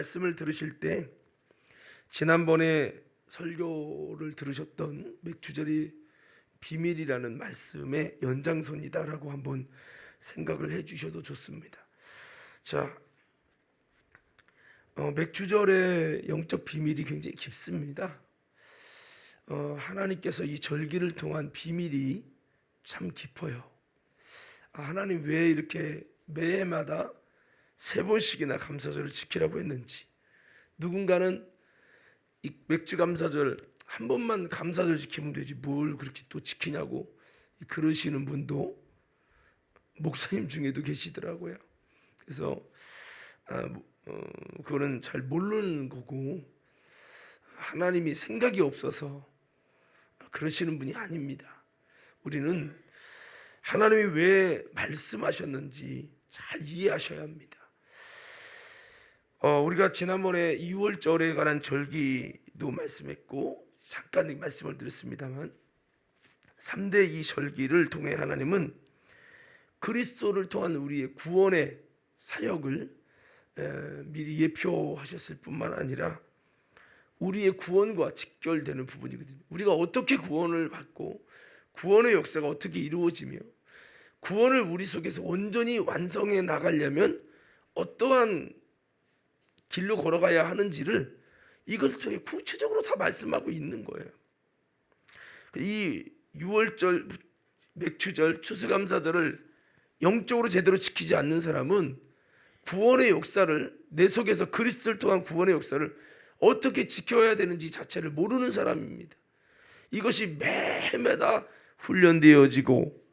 말씀을 들으실 때 지난번에 설교를 들으셨던 맥주절이 비밀이라는 말씀의 연장선이다라고 한번 생각을 해주셔도 좋습니다. 자, 맥주절의 영적 비밀이 굉장히 깊습니다. 하나님께서 이 절기를 통한 비밀이 참 깊어요. 하나님 왜 이렇게 매해마다 3번씩이나 감사절을 지키라고 했는지, 누군가는 이 맥주 감사절 한 번만 감사절 지키면 되지 뭘 그렇게 또 지키냐고 그러시는 분도 목사님 중에도 계시더라고요. 그래서 그거는 잘 모르는 거고 하나님이 생각이 없어서 그러시는 분이 아닙니다. 우리는 하나님이 왜 말씀하셨는지 잘 이해하셔야 합니다. 우리가 지난번에 2월절에 관한 절기도 말씀했고 잠깐 말씀을 드렸습니다만 3대 이 절기를 통해 하나님은 그리스도를 통한 우리의 구원의 사역을 미리 예표하셨을 뿐만 아니라 우리의 구원과 직결되는 부분이거든요. 우리가 어떻게 구원을 받고 구원의 역사가 어떻게 이루어지며 구원을 우리 속에서 온전히 완성해 나가려면 어떠한 길로 걸어가야 하는지를 이것을 통해 구체적으로 다 말씀하고 있는 거예요. 이 6월절, 맥주절, 추수감사절을 영적으로 제대로 지키지 않는 사람은 구원의 역사를 내 속에서 그리스도를 통한 구원의 역사를 어떻게 지켜야 되는지 자체를 모르는 사람입니다. 이것이 매해마다 훈련되어지고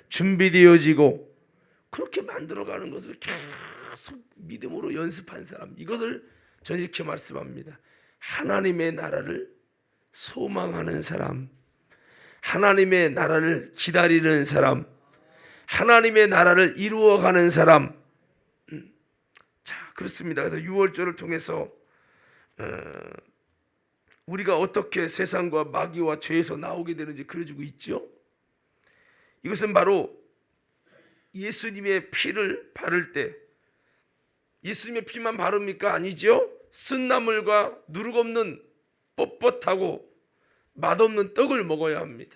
준비되어지고 그렇게 만들어가는 것을 계속 믿음으로 연습한 사람, 이것을 저는 이렇게 말씀합니다. 하나님의 나라를 소망하는 사람, 하나님의 나라를 기다리는 사람, 하나님의 나라를 이루어가는 사람. 자, 그렇습니다. 그래서 6월절을 통해서 우리가 어떻게 세상과 마귀와 죄에서 나오게 되는지 그려주고 있죠. 이것은 바로 예수님의 피를 바를 때, 예수님의 피만 바릅니까? 아니죠. 쓴나물과 누룩없는 뻣뻣하고 맛없는 떡을 먹어야 합니다.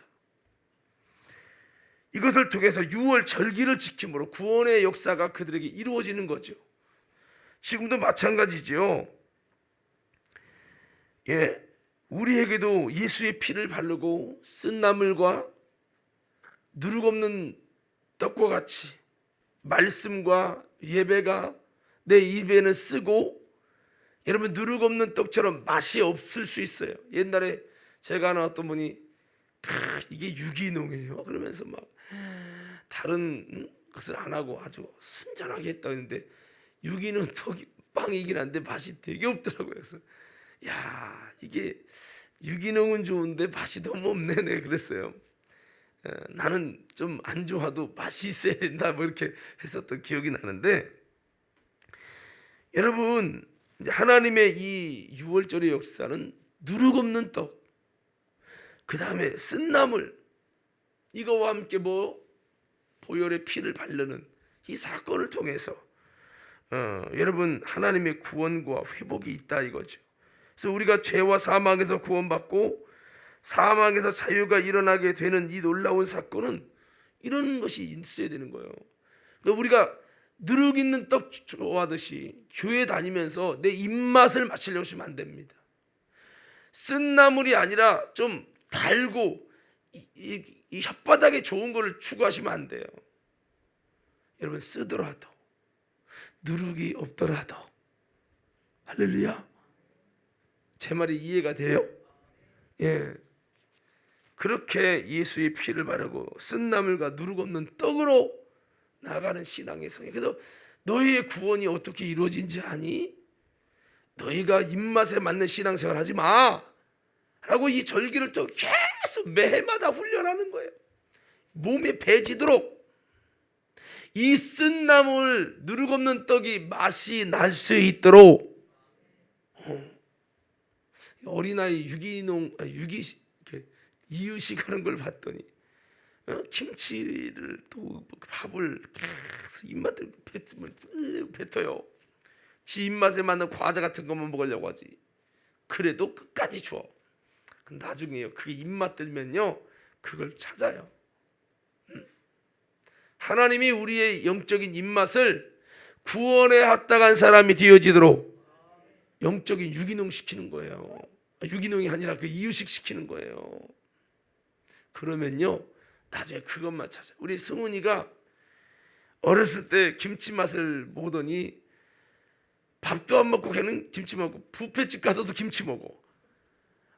이것을 통해서 6월 절기를 지킴으로 구원의 역사가 그들에게 이루어지는 거죠. 지금도 마찬가지죠. 우리에게도 예수의 피를 바르고 쓴나물과 누룩없는 떡과 같이 말씀과 예배가 내 입에는 쓰고, 여러분 누룩없는 떡처럼 맛이 없을 수 있어요. 옛날에 제가 아는 어떤 분이 이게 유기농이에요 그러면서 막 다른 것을 안 하고 아주 순전하게 했다 했는데 유기농 떡이 빵이긴 한데 맛이 되게 없더라고요. 그래서 야, 이게 유기농은 좋은데 맛이 너무 없네. 내가 그랬어요. 나는 좀 안 좋아도 맛이 있어야 된다 뭐 이렇게 했었던 기억이 나는데, 여러분 하나님의 이 6월절의 역사는 누룩없는 떡, 그 다음에 쓴나물, 이거와 함께 보혈의 피를 바르는 이 사건을 통해서 여러분 하나님의 구원과 회복이 있다 이거죠. 그래서 우리가 죄와 사망에서 구원받고 사망에서 자유가 일어나게 되는 이 놀라운 사건은 이런 것이 있어야 되는 거예요. 그러니까 우리가 누룩 있는 떡 좋아하듯이 교회 다니면서 내 입맛을 맞추려고 하시면 안 됩니다. 쓴나물이 아니라 좀 달고 이 혓바닥에 좋은 거를 추구하시면 안 돼요. 여러분 쓰더라도 누룩이 없더라도, 할렐루야, 제 말이 이해가 돼요? 그렇게 예수의 피를 바르고 쓴나물과 누룩 없는 떡으로 나가는 신앙의 성에. 그래서 너희의 구원이 어떻게 이루어진지 아니? 너희가 입맛에 맞는 신앙생활 하지 마 라고 이 절기를 또 계속 매해마다 훈련하는 거예요. 몸에 배지도록 이 쓴나물 누룩 없는 떡이 맛이 날 수 있도록. 어린아이 이유식 하는 걸 봤더니 김치를 또 밥을 계속 입맛을 뱉어요. 지 입맛에 맞는 과자 같은 것만 먹으려고 하지. 그래도 끝까지 줘. 나중에요, 그게 입맛 들면요 그걸 찾아요. 하나님이 우리의 영적인 입맛을 구원에 합당한 사람이 되어지도록 영적인 유기농 시키는 거예요. 유기농이 아니라 그 이유식 시키는 거예요. 그러면요 나중에 그것만 찾아. 우리 승훈이가 어렸을 때 김치 맛을 보더니 밥도 안 먹고 걔는 김치 먹고, 뷔페집 가서도 김치 먹어.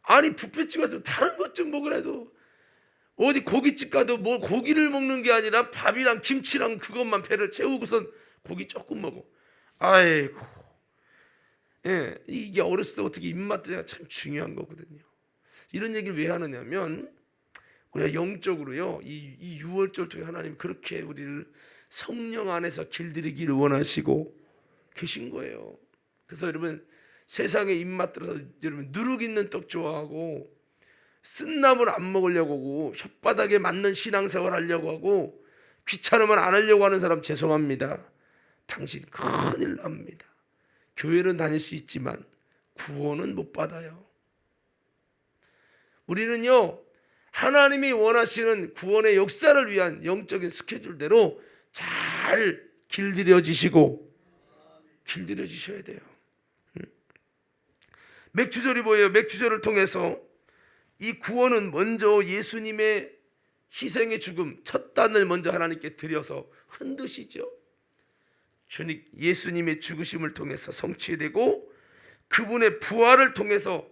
아니 뷔페집 가서 다른 것 좀 먹으라도, 어디 고깃집 가도 뭐 고기를 먹는 게 아니라 밥이랑 김치랑 그것만 배를 채우고선 고기 조금 먹어. 아이고, 예, 이게 어렸을 때 어떻게 입맛들이 참 중요한 거거든요. 이런 얘기를 왜 하느냐면 우리가 영적으로요 이 6월절 통해 하나님 그렇게 우리를 성령 안에서 길들이기를 원하시고 계신 거예요. 그래서 여러분 세상에 입맛 들어서 여러분 누룩 있는 떡 좋아하고 쓴나물 안 먹으려고 하고 혓바닥에 맞는 신앙생활 하려고 하고 귀찮으면 안 하려고 하는 사람 죄송합니다. 당신 큰일 납니다. 교회는 다닐 수 있지만 구원은 못 받아요. 우리는요 하나님이 원하시는 구원의 역사를 위한 영적인 스케줄대로 잘 길들여지셔야 돼요. 맥주절이 뭐예요? 맥주절을 통해서 이 구원은 먼저 예수님의 희생의 죽음, 첫 단을 먼저 하나님께 드려서 흔드시죠. 주님 예수님의 죽으심을 통해서 성취되고 그분의 부활을 통해서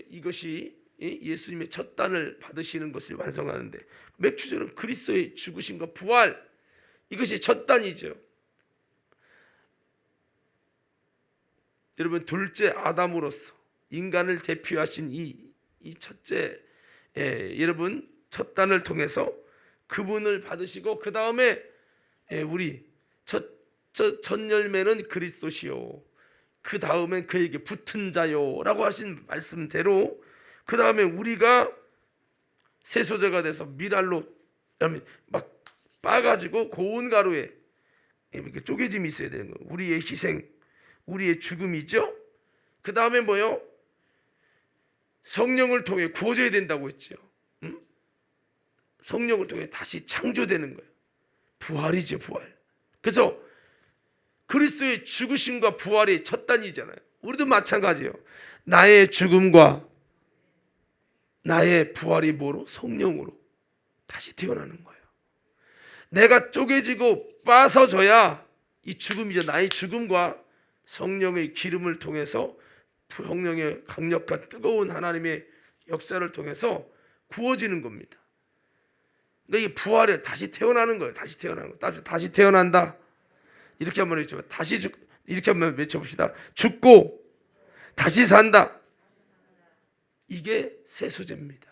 이것이 예수님의 첫 단을 받으시는 것을 완성하는데, 맥주절은 그리스도의 죽으심과 부활, 이것이 첫 단이죠. 여러분 둘째 아담으로서 인간을 대표하신 이 첫째 여러분 첫 단을 통해서 그분을 받으시고 그 다음에 우리 첫 열매는 그리스도시요 그 다음엔 그에게 붙은 자요라고 하신 말씀대로 그 다음에 우리가 세소제가 돼서 미랄로 막 빠가지고 고운 가루에 이렇게 쪼개짐이 있어야 되는 거예요. 우리의 희생, 우리의 죽음이죠. 그 다음에 뭐요? 성령을 통해 구워져야 된다고 했죠. 성령을 통해 다시 창조되는 거예요. 부활이죠, 부활. 그래서 그리스도의 죽으심과 부활이 첫 단이잖아요. 우리도 마찬가지예요. 나의 죽음과 나의 부활이 뭐로? 성령으로 다시 태어나는 거예요. 내가 쪼개지고 빠서져야 이 죽음이죠. 나의 죽음과 성령의 기름을 통해서 성령의 강력한 뜨거운 하나님의 역사를 통해서 구워지는 겁니다. 그러니까 이게 부활에 다시 태어나는 거예요. 다시 태어나는 거. 다시 태어난다. 이렇게 한번 외쳐봐. 이렇게 한번 외쳐봅시다. 죽고 다시 산다. 이게 세소제입니다.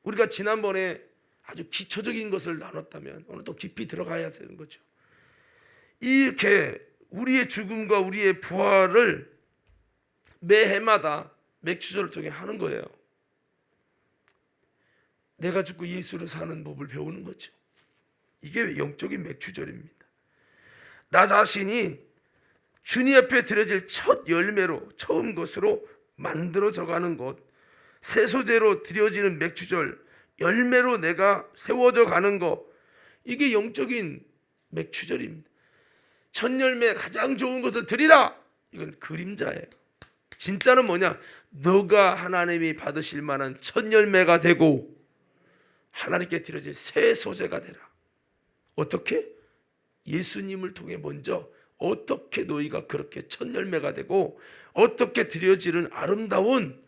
우리가 지난번에 아주 기초적인 것을 나눴다면 오늘 또 깊이 들어가야 되는 거죠. 이렇게 우리의 죽음과 우리의 부활을 매해마다 맥주절을 통해 하는 거예요. 내가 죽고 예수로 사는 법을 배우는 거죠. 이게 영적인 맥주절입니다. 나 자신이 주님 앞에 드려질 첫 열매로 처음 것으로 만들어져 가는 것, 세소제로 드려지는 맥주절, 열매로 내가 세워져 가는 것, 이게 영적인 맥주절입니다. 첫 열매 가장 좋은 것을 드리라. 이건 그림자예요. 진짜는 뭐냐? 너가 하나님이 받으실 만한 첫 열매가 되고 하나님께 드려질 새 소재가 되라. 어떻게? 예수님을 통해 먼저 어떻게 너희가 그렇게 첫 열매가 되고 어떻게 드려지는 아름다운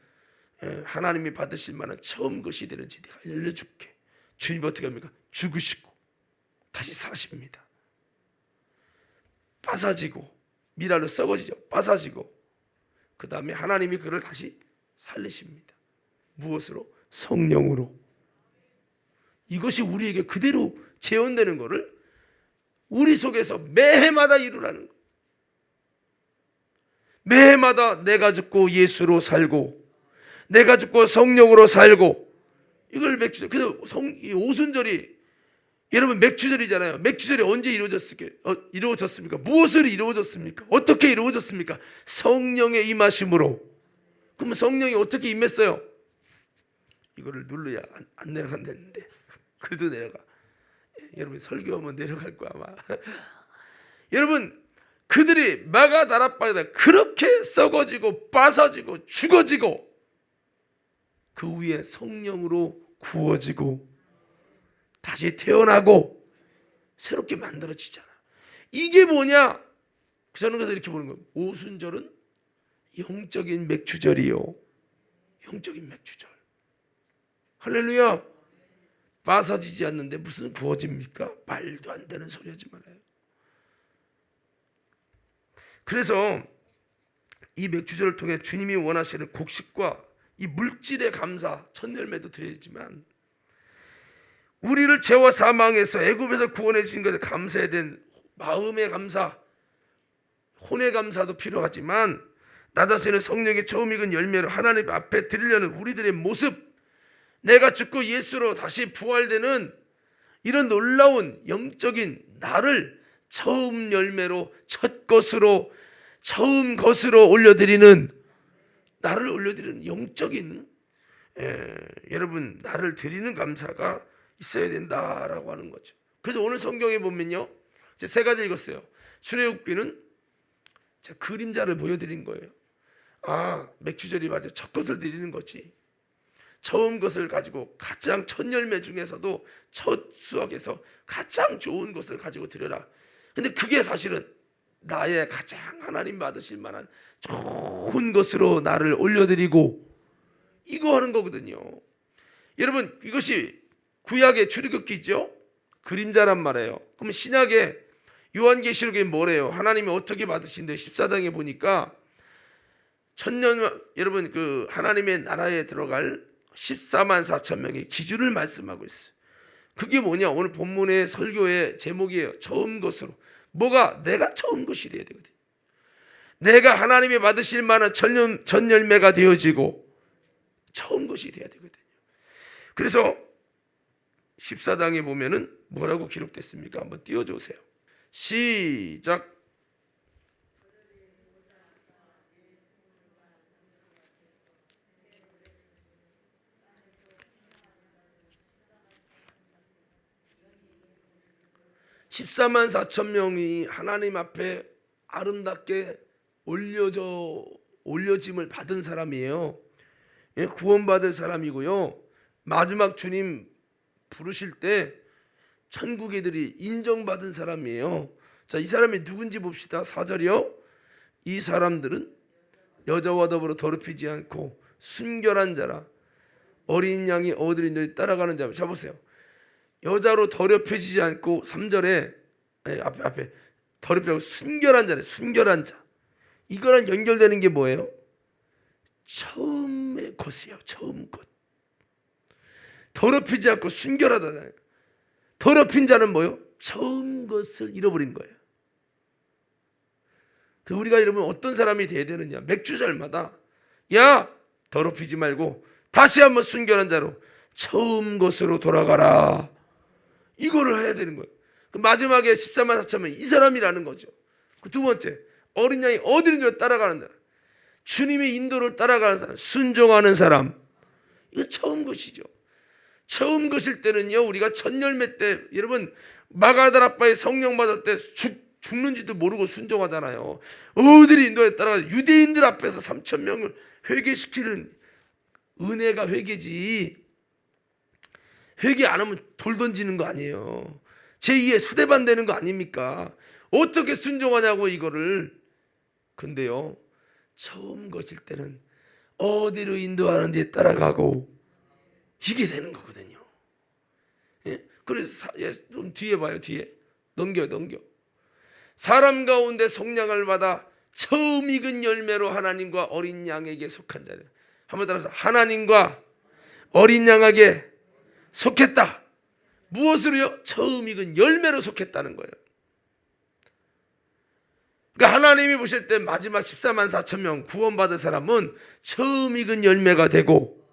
하나님이 받으실 만한 처음 것이 되는지 내가 알려줄게. 주님 어떻게 합니까? 죽으시고 다시 사십니다. 빠사지고 미랄로 썩어지죠. 빠사지고 그 다음에 하나님이 그를 다시 살리십니다. 무엇으로? 성령으로. 이것이 우리에게 그대로 재현되는 것을 우리 속에서 매해마다 이루라는 거예요. 매해마다 내가 죽고 예수로 살고 내가 죽고 성령으로 살고 이걸 맥주. 그래서 이 오순절이 여러분 맥추절이잖아요. 맥추절이 언제 이루어졌습니까? 무엇으로 이루어졌습니까? 어떻게 이루어졌습니까? 성령의 임하심으로. 그러면 성령이 어떻게 임했어요? 이거를 눌러야 안 내려간다는데 그래도 내려가. 여러분 설교하면 내려갈 거야 아마. 여러분 그들이 마가다락방에다 그렇게 썩어지고 빠서지고 죽어지고 그 위에 성령으로 구워지고 다시 태어나고 새롭게 만들어지잖아. 이게 뭐냐? 저는 그래서 이렇게 보는 거예요. 오순절은 영적인 맥추절이요. 영적인 맥추절. 할렐루야. 빠서지지 않는데 무슨 구워집니까? 말도 안 되는 소리 하지 말아요. 그래서 이 맥추절을 통해 주님이 원하시는 곡식과 이 물질의 감사, 첫 열매도 드려야지만 우리를 죄와 사망에서 애굽에서 구원해 주신 것에 감사해야 된 마음의 감사, 혼의 감사도 필요하지만 나 자신의 성령의 처음 익은 열매로 하나님 앞에 드리려는 우리들의 모습, 내가 죽고 예수로 다시 부활되는 이런 놀라운 영적인 나를 처음 열매로 첫 것으로 처음 것으로 올려드리는 나를 올려드리는 영적인 여러분 나를 드리는 감사가 있어야 된다라고 하는 거죠. 그래서 오늘 성경에 보면요, 제가 세 가지 읽었어요. 출애굽기는 제가 그림자를 보여드린 거예요. 아, 맥추절이 맞아. 첫 것을 드리는 거지. 처음 것을 가지고 가장 첫 열매 중에서도 첫 수확에서 가장 좋은 것을 가지고 드려라. 근데 그게 사실은 나의 가장 하나님 받으실 만한 좋은 것으로 나를 올려드리고 이거 하는 거거든요. 여러분 이것이 구약의 출애굽기죠. 그림자란 말이에요. 그럼 신약의 요한계시록에 뭐래요? 하나님이 어떻게 받으신데 14장에 보니까 천년 여러분 그 하나님의 나라에 들어갈 14만 4천 명의 기준을 말씀하고 있어요. 그게 뭐냐? 오늘 본문의 설교의 제목이에요. 처음 것으로. 뭐가? 내가 처음 것이 되어야 되거든요. 내가 하나님이 받으실 만한 전 열매가 되어지고 처음 것이 되어야 되거든요. 그래서 14장에 보면은 뭐라고 기록됐습니까? 한번 띄워주세요. 시작. (14만 4천) 명이 하나님 앞에 아름답게 올려짐을 받은 사람이에요. 구원받을 사람이고요. 마지막 주님 부르실 때 천국애들이 인정받은 사람이에요. 자, 이 사람이 누군지 봅시다. 4절이요. 이 사람들은 여자와 더불어 더럽히지 않고 순결한 자라 어린 양이 어디를 인도에 따라가는 자. 자 보세요. 여자로 더럽혀지지 않고 3절에 앞에 더럽히고 순결한 자래. 순결한 자. 이거랑 연결되는 게 뭐예요? 처음의 것이에요. 처음 것. 더럽히지 않고 순결하다. 더럽힌 자는 뭐예요? 처음 것을 잃어버린 거예요. 우리가 여러분 어떤 사람이 돼야 되느냐? 맥주절마다 야 더럽히지 말고 다시 한번 순결한 자로 처음 것으로 돌아가라. 이거를 해야 되는 거예요. 마지막에 14만 4천명 이 사람이라는 거죠. 두 번째 어린 양이 어디를 따라가는 사람. 주님의 인도를 따라가는 사람, 순종하는 사람. 이거 처음 것이죠. 처음 것일 때는요, 우리가 첫 열매 때 여러분 마가다 아빠의 성령 받을 때 죽는지도 모르고 순종하잖아요. 어디를 인도에 따라가 유대인들 앞에서 3천 명을 회개시키는 은혜가 회개지. 회개 안 하면 돌 던지는 거 아니에요. 제2의 수대반 되는 거 아닙니까? 어떻게 순종하냐고 이거를. 근데요, 처음 것일 때는 어디로 인도하는지 따라가고 이게 되는 거거든요. 예? 그래서 좀 뒤에 봐요. 뒤에 넘겨. 사람 가운데 속량을 받아 처음 익은 열매로 하나님과 어린 양에게 속한 자는 한번 따라서 하나님과 어린 양에게 속했다. 무엇으로요? 처음 익은 열매로 속했다는 거예요. 그러니까 하나님이 보실 때 마지막 14만 4천 명 구원받은 사람은 처음 익은 열매가 되고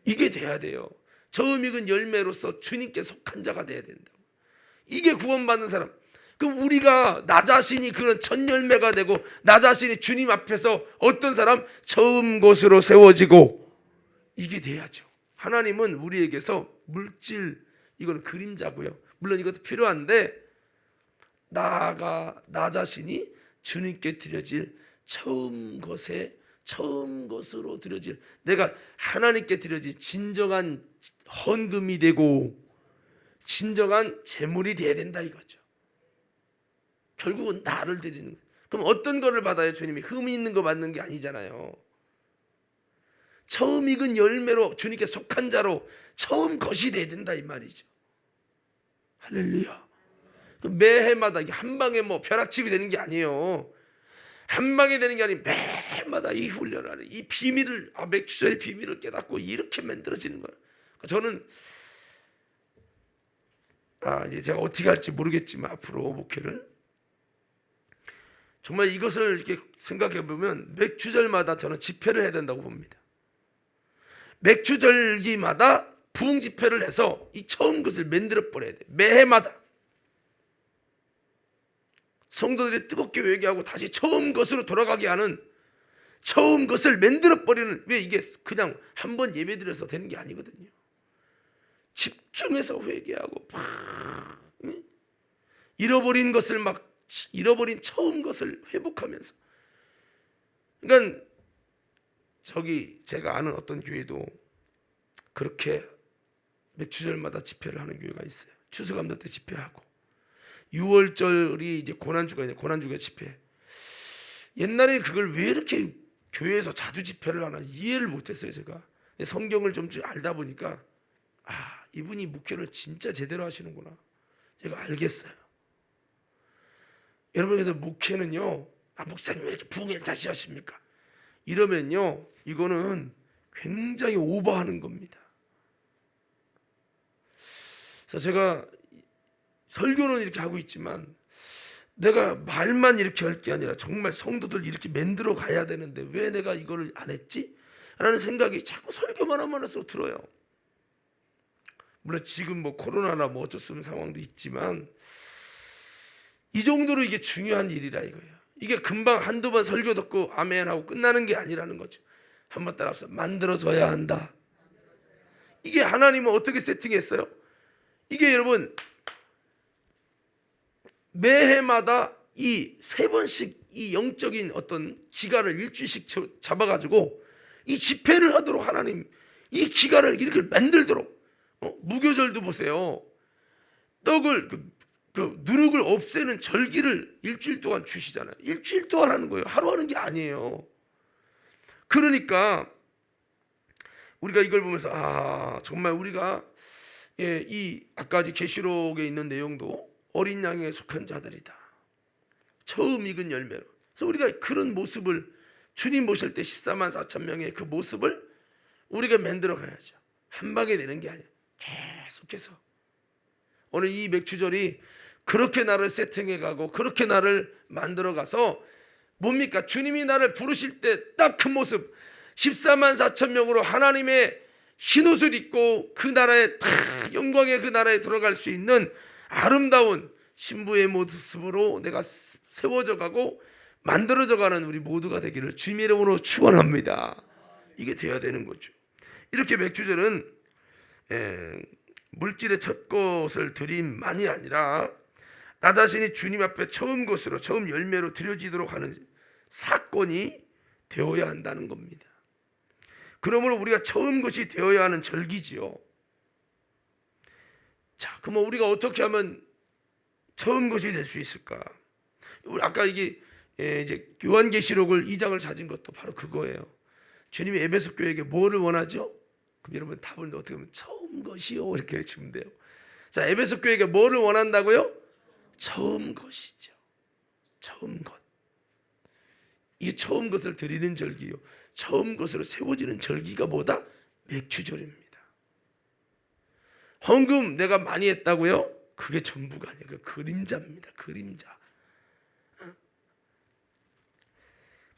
이게 돼야 돼요. 처음 익은 열매로서 주님께 속한 자가 돼야 된다. 이게 구원받는 사람. 그럼 우리가 나 자신이 그런 첫 열매가 되고 나 자신이 주님 앞에서 어떤 사람? 처음 것으로 세워지고 이게 돼야죠. 하나님은 우리에게서 물질, 이건 그림자고요. 물론 이것도 필요한데 나 자신이 주님께 드려질 처음 것으로 드려질, 내가 하나님께 드려질 진정한 헌금이 되고 진정한 재물이 돼야 된다 이거죠. 결국은 나를 드리는 거예요. 그럼 어떤 거를 받아요? 주님이 흠이 있는 거 받는 게 아니잖아요. 처음 익은 열매로 주님께 속한 자로 처음 것이 돼야 된다 이 말이죠. 할렐루야. 매해마다 한 방에 뭐 벼락칩이 되는 게 아니에요. 한 방에 되는 게 아니고 매해마다 이 훈련 안에 이 비밀을, 맥주절의 비밀을 깨닫고 이렇게 만들어지는 거예요. 저는 이제 제가 어떻게 할지 모르겠지만 앞으로 목회를 정말 이것을 이렇게 생각해 보면 맥주절마다 저는 집회를 해야 된다고 봅니다. 맥주절기마다 부흥 집회를 해서 이 처음 것을 만들어 버려야 돼. 매해마다 성도들이 뜨겁게 회개하고 다시 처음 것으로 돌아가게 하는, 처음 것을 만들어 버리는. 왜 이게 그냥 한 번 예배 드려서 되는 게 아니거든요. 집중해서 회개하고 잃어버린 것을 막 잃어버린 처음 것을 회복하면서. 그러니까 제가 아는 어떤 교회도 그렇게 맥주절마다 집회를 하는 교회가 있어요. 추수감사 때 집회하고 6월절이 이제 고난주가 집회. 옛날에 그걸 왜 이렇게 교회에서 자주 집회를 하나 이해를 못했어요. 제가 성경을 좀 알다 보니까 이분이 목회를 진짜 제대로 하시는구나 제가 알겠어요. 여러분, 그래서 목회는요, 목사님 왜 이렇게 부흥에 자시 하십니까? 이러면요, 이거는 굉장히 오버하는 겁니다. 그래서 제가 설교는 이렇게 하고 있지만 내가 말만 이렇게 할 게 아니라 정말 성도들 이렇게 만들어 가야 되는데 왜 내가 이거를 안 했지? 라는 생각이 자꾸 설교만 하면 할수록 들어요. 물론 지금 뭐 코로나나 뭐 어쩔 수 없는 상황도 있지만 이 정도로 이게 중요한 일이라 이거예요. 이게 금방 한두 번 설교 듣고 아멘 하고 끝나는 게 아니라는 거죠. 한번 따라서 만들어져야 한다. 이게 하나님은 어떻게 세팅했어요? 이게 여러분 매해마다 이 3번씩 이 영적인 어떤 기간을 일주일씩 잡아가지고 이 집회를 하도록 하나님 이 기간을 이렇게 만들도록. 무교절도 보세요. 떡을 누룩을 없애는 절기를 일주일 동안 주시잖아요. 일주일 동안 하는 거예요. 하루 하는 게 아니에요. 그러니까 우리가 이걸 보면서 정말 우리가 이 아까 계시록에 있는 내용도 어린 양에 속한 자들이다. 처음 익은 열매로. 그래서 우리가 그런 모습을 주님 모실 때 14만 4천 명의 그 모습을 우리가 만들어 가야죠. 한 방에 되는 게 아니에요. 계속해서. 오늘 이 맥주절이 그렇게 나를 세팅해 가고 그렇게 나를 만들어 가서 뭡니까? 주님이 나를 부르실 때 딱 그 모습 14만 4천 명으로 하나님의 흰옷을 입고 그 나라에 영광의 그 나라에 들어갈 수 있는 아름다운 신부의 모습으로 내가 세워져 가고 만들어져 가는 우리 모두가 되기를 주님의 이름으로 축원합니다. 이게 돼야 되는 거죠. 이렇게 맥주절은 물질의 첫 것을 드림만이 아니라 나 자신이 주님 앞에 처음 것으로 처음 열매로 드려지도록 하는 사건이 되어야 한다는 겁니다. 그러므로 우리가 처음 것이 되어야 하는 절기지요. 자, 그러면 우리가 어떻게 하면 처음 것이 될 수 있을까? 아까 이게 이제 요한계시록을 2장을 찾은 것도 바로 그거예요. 주님이 에베소 교회에게 뭐를 원하죠? 그럼 여러분 답을 어떻게 하면 처음 것이요 이렇게 외치면 돼요. 자, 에베소 교회가 뭐를 원한다고요? 처음 것이죠. 처음 것. 이게 처음 것을 드리는 절기요. 처음 것으로 세워지는 절기가 뭐다? 맥주절입니다. 헌금 내가 많이 했다고요? 그게 전부가 아니에요. 그 그림자입니다. 그림자.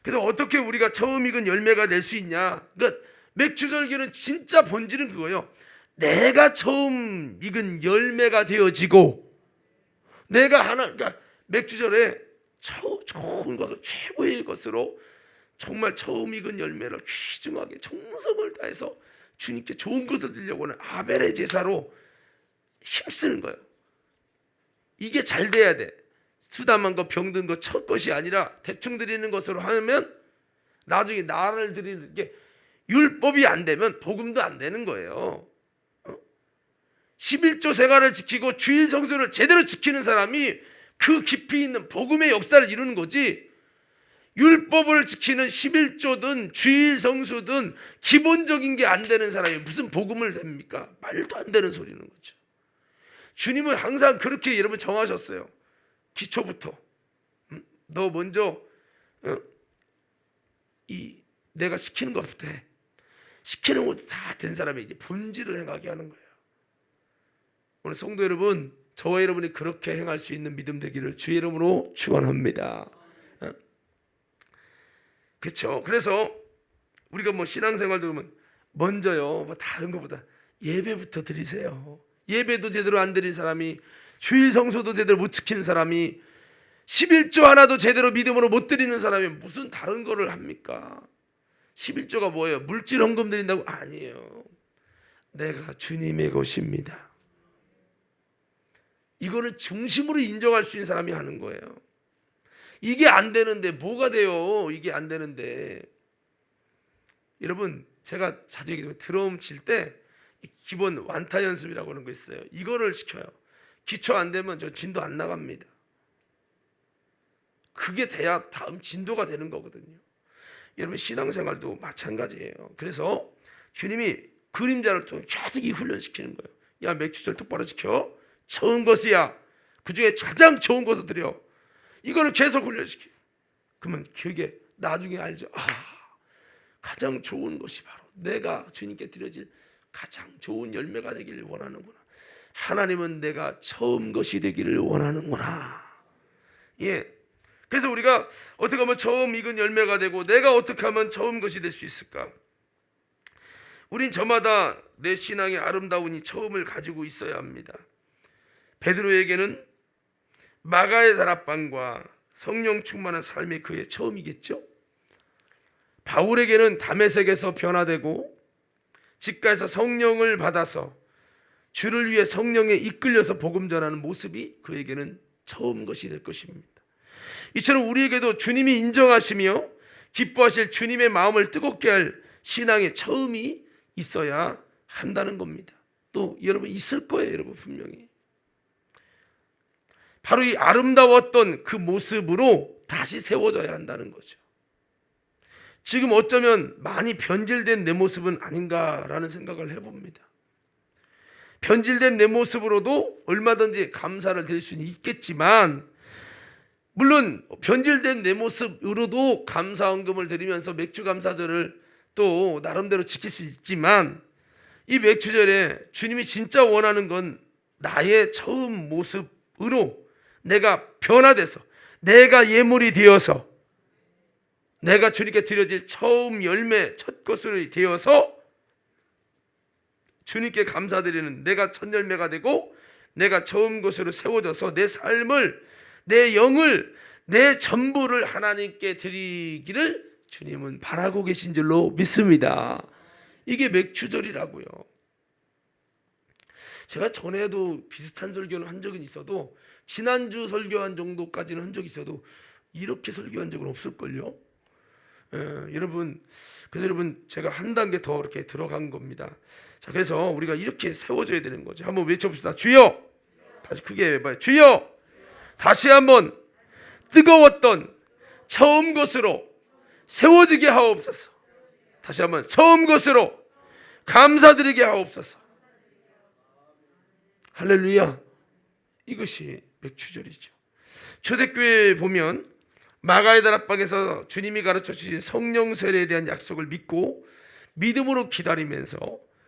그래서 어떻게 우리가 처음 익은 열매가 될 수 있냐? 그러니까 맥주절기는 진짜 본질은 그거예요. 내가 처음 익은 열매가 되어지고 내가 하나, 그러니까 맥주절에 좋은 것을, 최고의 것으로 정말 처음 익은 열매를 귀중하게 정성을 다해서 주님께 좋은 것을 드리려고 하는 아벨의 제사로 힘쓰는 거예요. 이게 잘 돼야 돼. 수담한 거, 병든 거, 첫 것이 아니라 대충 드리는 것으로 하면 나중에 나를 드리는 게, 율법이 안 되면 복음도 안 되는 거예요. 11조 생활을 지키고 주일 성수를 제대로 지키는 사람이 그 깊이 있는 복음의 역사를 이루는 거지, 율법을 지키는 11조든 주일 성수든 기본적인 게 안 되는 사람이 무슨 복음을 됩니까? 말도 안 되는 소리는 거죠. 주님은 항상 그렇게 여러분 정하셨어요. 기초부터. 너 먼저 내가 시키는 것부터 해. 시키는 것도 다 된 사람이 이제 본질을 행하게 하는 거예요. 오늘 성도 여러분, 저와 여러분이 그렇게 행할 수 있는 믿음 되기를 주의 이름으로 축원합니다. 그렇죠. 그래서 우리가 뭐 신앙생활도 보면 먼저요, 뭐 다른 것보다 예배부터 드리세요. 예배도 제대로 안 드린 사람이, 주일 성소도 제대로 못 지키는 사람이, 11조 하나도 제대로 믿음으로 못 드리는 사람이 무슨 다른 거를 합니까? 11조가 뭐예요? 물질 헌금 드린다고? 아니에요. 내가 주님의 것입니다. 이거는 중심으로 인정할 수 있는 사람이 하는 거예요. 이게 안 되는데 뭐가 돼요? 이게 안 되는데. 여러분, 제가 자주 얘기하면 드럼 칠 때 기본 완타 연습이라고 하는 거 있어요. 이거를 시켜요. 기초 안 되면 저 진도 안 나갑니다. 그게 돼야 다음 진도가 되는 거거든요. 여러분, 신앙생활도 마찬가지예요. 그래서 주님이 그림자를 통해 계속 이 훈련시키는 거예요. 야, 맥주절 똑바로 지켜. 좋은 것이야. 그 중에 가장 좋은 것을 드려. 이거는 계속 훈련시켜. 그러면 그게 나중에 알죠. 가장 좋은 것이 바로 내가 주님께 드려질 가장 좋은 열매가 되기를 원하는구나. 하나님은 내가 처음 것이 되기를 원하는구나. 예. 그래서 우리가 어떻게 하면 처음 익은 열매가 되고, 내가 어떻게 하면 처음 것이 될 수 있을까? 우린 저마다 내 신앙의 아름다운 이 처음을 가지고 있어야 합니다. 베드로에게는 마가의 다락방과 성령 충만한 삶이 그의 처음이겠죠. 바울에게는 다메섹에서 변화되고 직가에서 성령을 받아서 주를 위해 성령에 이끌려서 복음 전하는 모습이 그에게는 처음 것이 될 것입니다. 이처럼 우리에게도 주님이 인정하시며 기뻐하실 주님의 마음을 뜨겁게 할 신앙의 처음이 있어야 한다는 겁니다. 또 여러분 있을 거예요. 여러분 분명히. 바로 이 아름다웠던 그 모습으로 다시 세워져야 한다는 거죠. 지금 어쩌면 많이 변질된 내 모습은 아닌가라는 생각을 해봅니다. 변질된 내 모습으로도 얼마든지 감사를 드릴 수는 있겠지만, 물론 변질된 내 모습으로도 감사헌금을 드리면서 맥주감사절을 또 나름대로 지킬 수 있지만, 이 맥주절에 주님이 진짜 원하는 건 나의 처음 모습으로 내가 변화돼서, 내가 예물이 되어서, 내가 주님께 드려질 처음 열매, 첫 것으로 되어서 주님께 감사드리는 내가 첫 열매가 되고, 내가 처음 것으로 세워져서 내 삶을, 내 영을, 내 전부를 하나님께 드리기를 주님은 바라고 계신 줄로 믿습니다. 이게 맥주절이라고요. 제가 전에도 비슷한 설교는 한 적은 있어도, 지난주 설교한 정도까지는 한 적이 있어도 이렇게 설교한 적은 없을걸요. 여러분, 그래서 여러분 제가 한 단계 더 이렇게 들어간 겁니다. 자, 그래서 우리가 이렇게 세워져야 되는 거죠. 한번 외쳐봅시다. 주여! 다시 크게 해봐요. 주여! 다시 한번 뜨거웠던 처음 것으로 세워지게 하옵소서. 다시 한번 처음 것으로 감사드리게 하옵소서. 할렐루야. 이것이 맥주절이죠. 초대교회에 보면 마가의 다락방에서 주님이 가르쳐 주신 성령 세례에 대한 약속을 믿고 믿음으로 기다리면서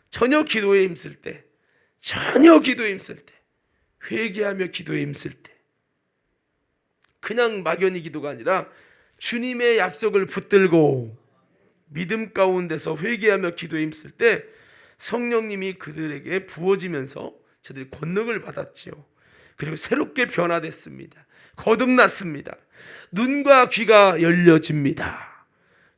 전혀 기도에 힘쓸 때, 회개하며 기도에 힘쓸 때, 그냥 막연히 기도가 아니라 주님의 약속을 붙들고 믿음 가운데서 회개하며 기도에 힘쓸 때 성령님이 그들에게 부어지면서 저들이 권능을 받았지요. 그리고 새롭게 변화됐습니다. 거듭났습니다. 눈과 귀가 열려집니다.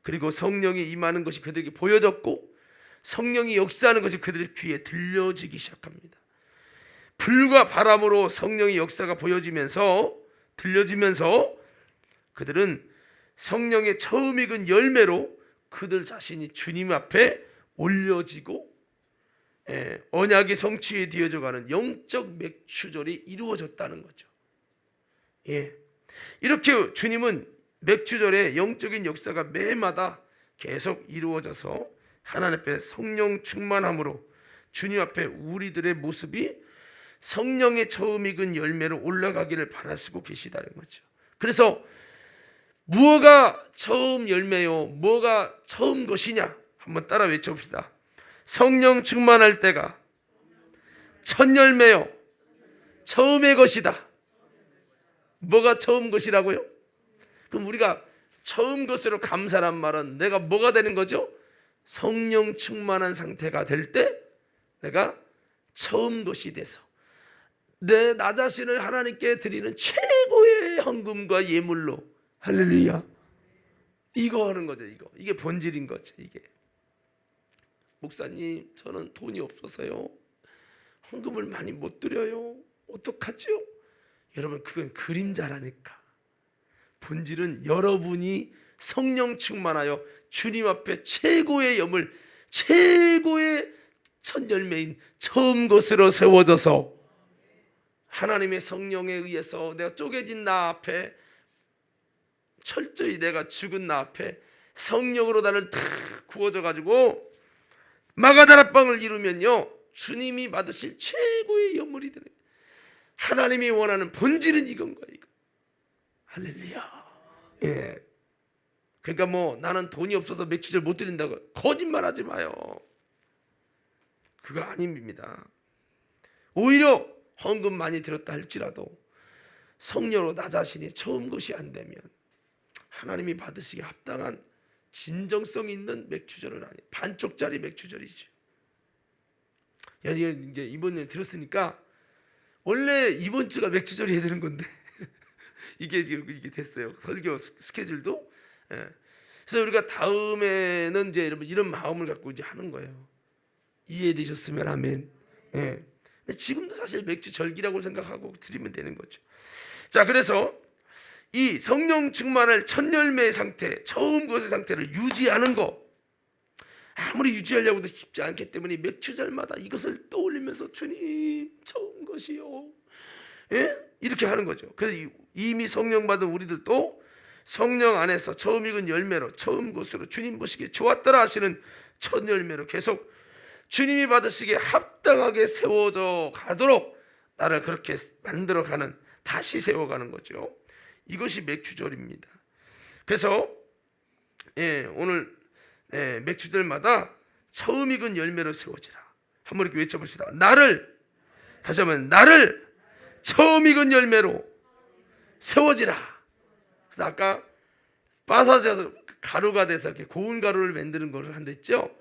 그리고 성령이 임하는 것이 그들에게 보여졌고 성령이 역사하는 것이 그들의 귀에 들려지기 시작합니다. 불과 바람으로 성령의 역사가 들려지면서 그들은 성령의 처음 익은 열매로 그들 자신이 주님 앞에 올려지고 언약의 성취에 되어져가는 영적 맥추절이 이루어졌다는 거죠. 이렇게 주님은 맥추절의 영적인 역사가 매마다 계속 이루어져서 하나님 앞에 성령 충만함으로 주님 앞에 우리들의 모습이 성령의 처음 익은 열매로 올라가기를 바라시고 계시다는 거죠. 그래서 무엇가 처음 열매요? 뭐가 처음 것이냐? 한번 따라 외쳐봅시다. 성령 충만할 때가 첫 열매요. 처음의 것이다. 뭐가 처음 것이라고요? 그럼 우리가 처음 것으로 감사란 말은 내가 뭐가 되는 거죠? 성령 충만한 상태가 될 때 내가 처음 것이 돼서 나 자신을 하나님께 드리는 최고의 헌금과 예물로, 할렐루야, 이거 하는 거죠. 이게 본질인 거죠. 이게 목사님 저는 돈이 없어서요 헌금을 많이 못 드려요, 어떡하죠? 여러분 그건 그림자라니까. 본질은 여러분이 성령 충만하여 주님 앞에 최고의 예물, 최고의 첫 열매인 처음 것으로 세워져서 하나님의 성령에 의해서 내가 쪼개진 나 앞에, 철저히 내가 죽은 나 앞에 성령으로 나를 다 구워져 가지고 마가다락방을 이루면요 주님이 받으실 최고의 예물이 되는, 하나님이 원하는 본질은 이건 거예요. 이거. 할렐루야. 그러니까 뭐 나는 돈이 없어서 맥주절 못 드린다고 거짓말하지 마요. 그거 아닙니다. 오히려 헌금 많이 들었다 할지라도 성령으로 나 자신이 처음 것이 안 되면 하나님이 받으시기에 합당한 진정성 있는 맥주절은 아니에요. 반쪽짜리 맥주절이죠. 이제 이번에 들었으니까 원래 이번 주가 맥주절이 해야 되는 건데 이게 됐어요. 설교 스케줄도. 그래서 우리가 다음에는 이제 여러분 이런 마음을 갖고 이제 하는 거예요. 이해되셨으면 아멘. 근데 지금도 사실 맥주 절기라고 생각하고 드리면 되는 거죠. 자, 그래서 이 성령 충만할 첫 열매의 상태, 처음 것의 상태를 유지하는 거, 아무리 유지하려고도 쉽지 않기 때문에 맥주절마다 이것을 떠올리면서 주님 처음 것이요, 이렇게 하는 거죠. 그래서 이미 성령 받은 우리들도 성령 안에서 처음 익은 열매로, 처음 것으로 주님 보시기에 좋았더라 하시는 첫 열매로 계속 주님이 받으시기에 합당하게 세워져 가도록 나를 그렇게 만들어가는, 다시 세워가는 거죠. 이것이 맥주절입니다. 그래서 오늘 맥주절마다 처음 익은 열매로 세워지라. 한번 이렇게 외쳐봅시다. 다시 한번 나를 처음 익은 열매로 세워지라. 그래서 아까 빠사져서 가루가 돼서 이렇게 고운 가루를 만드는 것을 한다 했죠.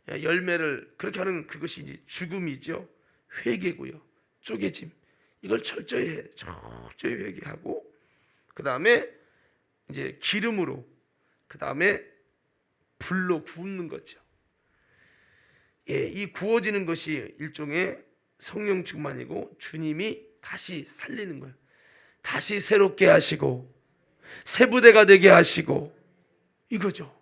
열매를 그렇게 하는 그것이 이제 죽음이죠. 회개고요. 쪼개짐. 이걸 철저히 해야 돼. 철저히 회개하고, 그 다음에 이제 기름으로, 그 다음에 불로 굽는 거죠. 이 구워지는 것이 일종의 성령 충만이고 주님이 다시 살리는 거예요. 다시 새롭게 하시고 새 부대가 되게 하시고, 이거죠.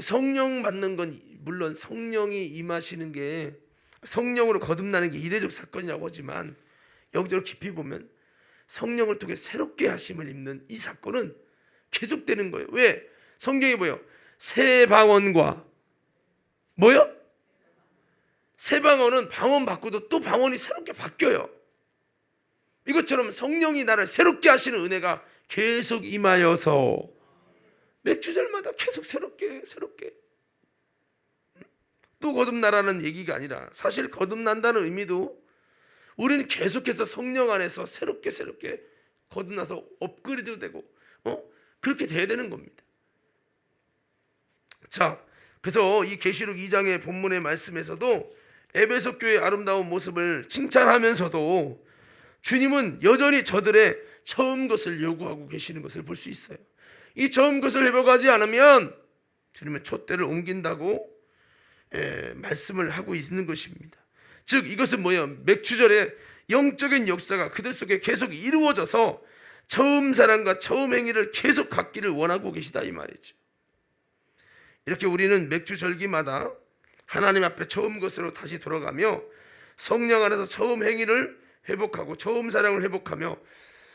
성령 받는 건 물론 성령이 임하시는 게, 성령으로 거듭나는 게 이례적 사건이라고 하지만 영적으로 깊이 보면 성령을 통해 새롭게 하심을 입는 이 사건은 계속되는 거예요. 왜? 성경이 뭐예요? 새 방언과 뭐요? 새 방언은 방언 바꾸도 또 방언이 새롭게 바뀌어요. 이것처럼 성령이 나를 새롭게 하시는 은혜가 계속 임하여서 맥주절마다 계속 새롭게 또 거듭나라는 얘기가 아니라, 사실 거듭난다는 의미도 우리는 계속해서 성령 안에서 새롭게 거듭나서 업그레이드 되고 그렇게 돼야 되는 겁니다. 자, 그래서 이 계시록 2장의 본문의 말씀에서도 에베소 교회의 아름다운 모습을 칭찬하면서도 주님은 여전히 저들의 처음 것을 요구하고 계시는 것을 볼 수 있어요. 이 처음 것을 회복하지 않으면 주님은 촛대를 옮긴다고 말씀을 하고 있는 것입니다. 즉 이것은 뭐예요? 맥추절의 영적인 역사가 그들 속에 계속 이루어져서 처음 사랑과 처음 행위를 계속 갖기를 원하고 계시다 이 말이죠. 이렇게 우리는 맥주절기마다 하나님 앞에 처음 것으로 다시 돌아가며 성령 안에서 처음 행위를 회복하고 처음 사랑을 회복하며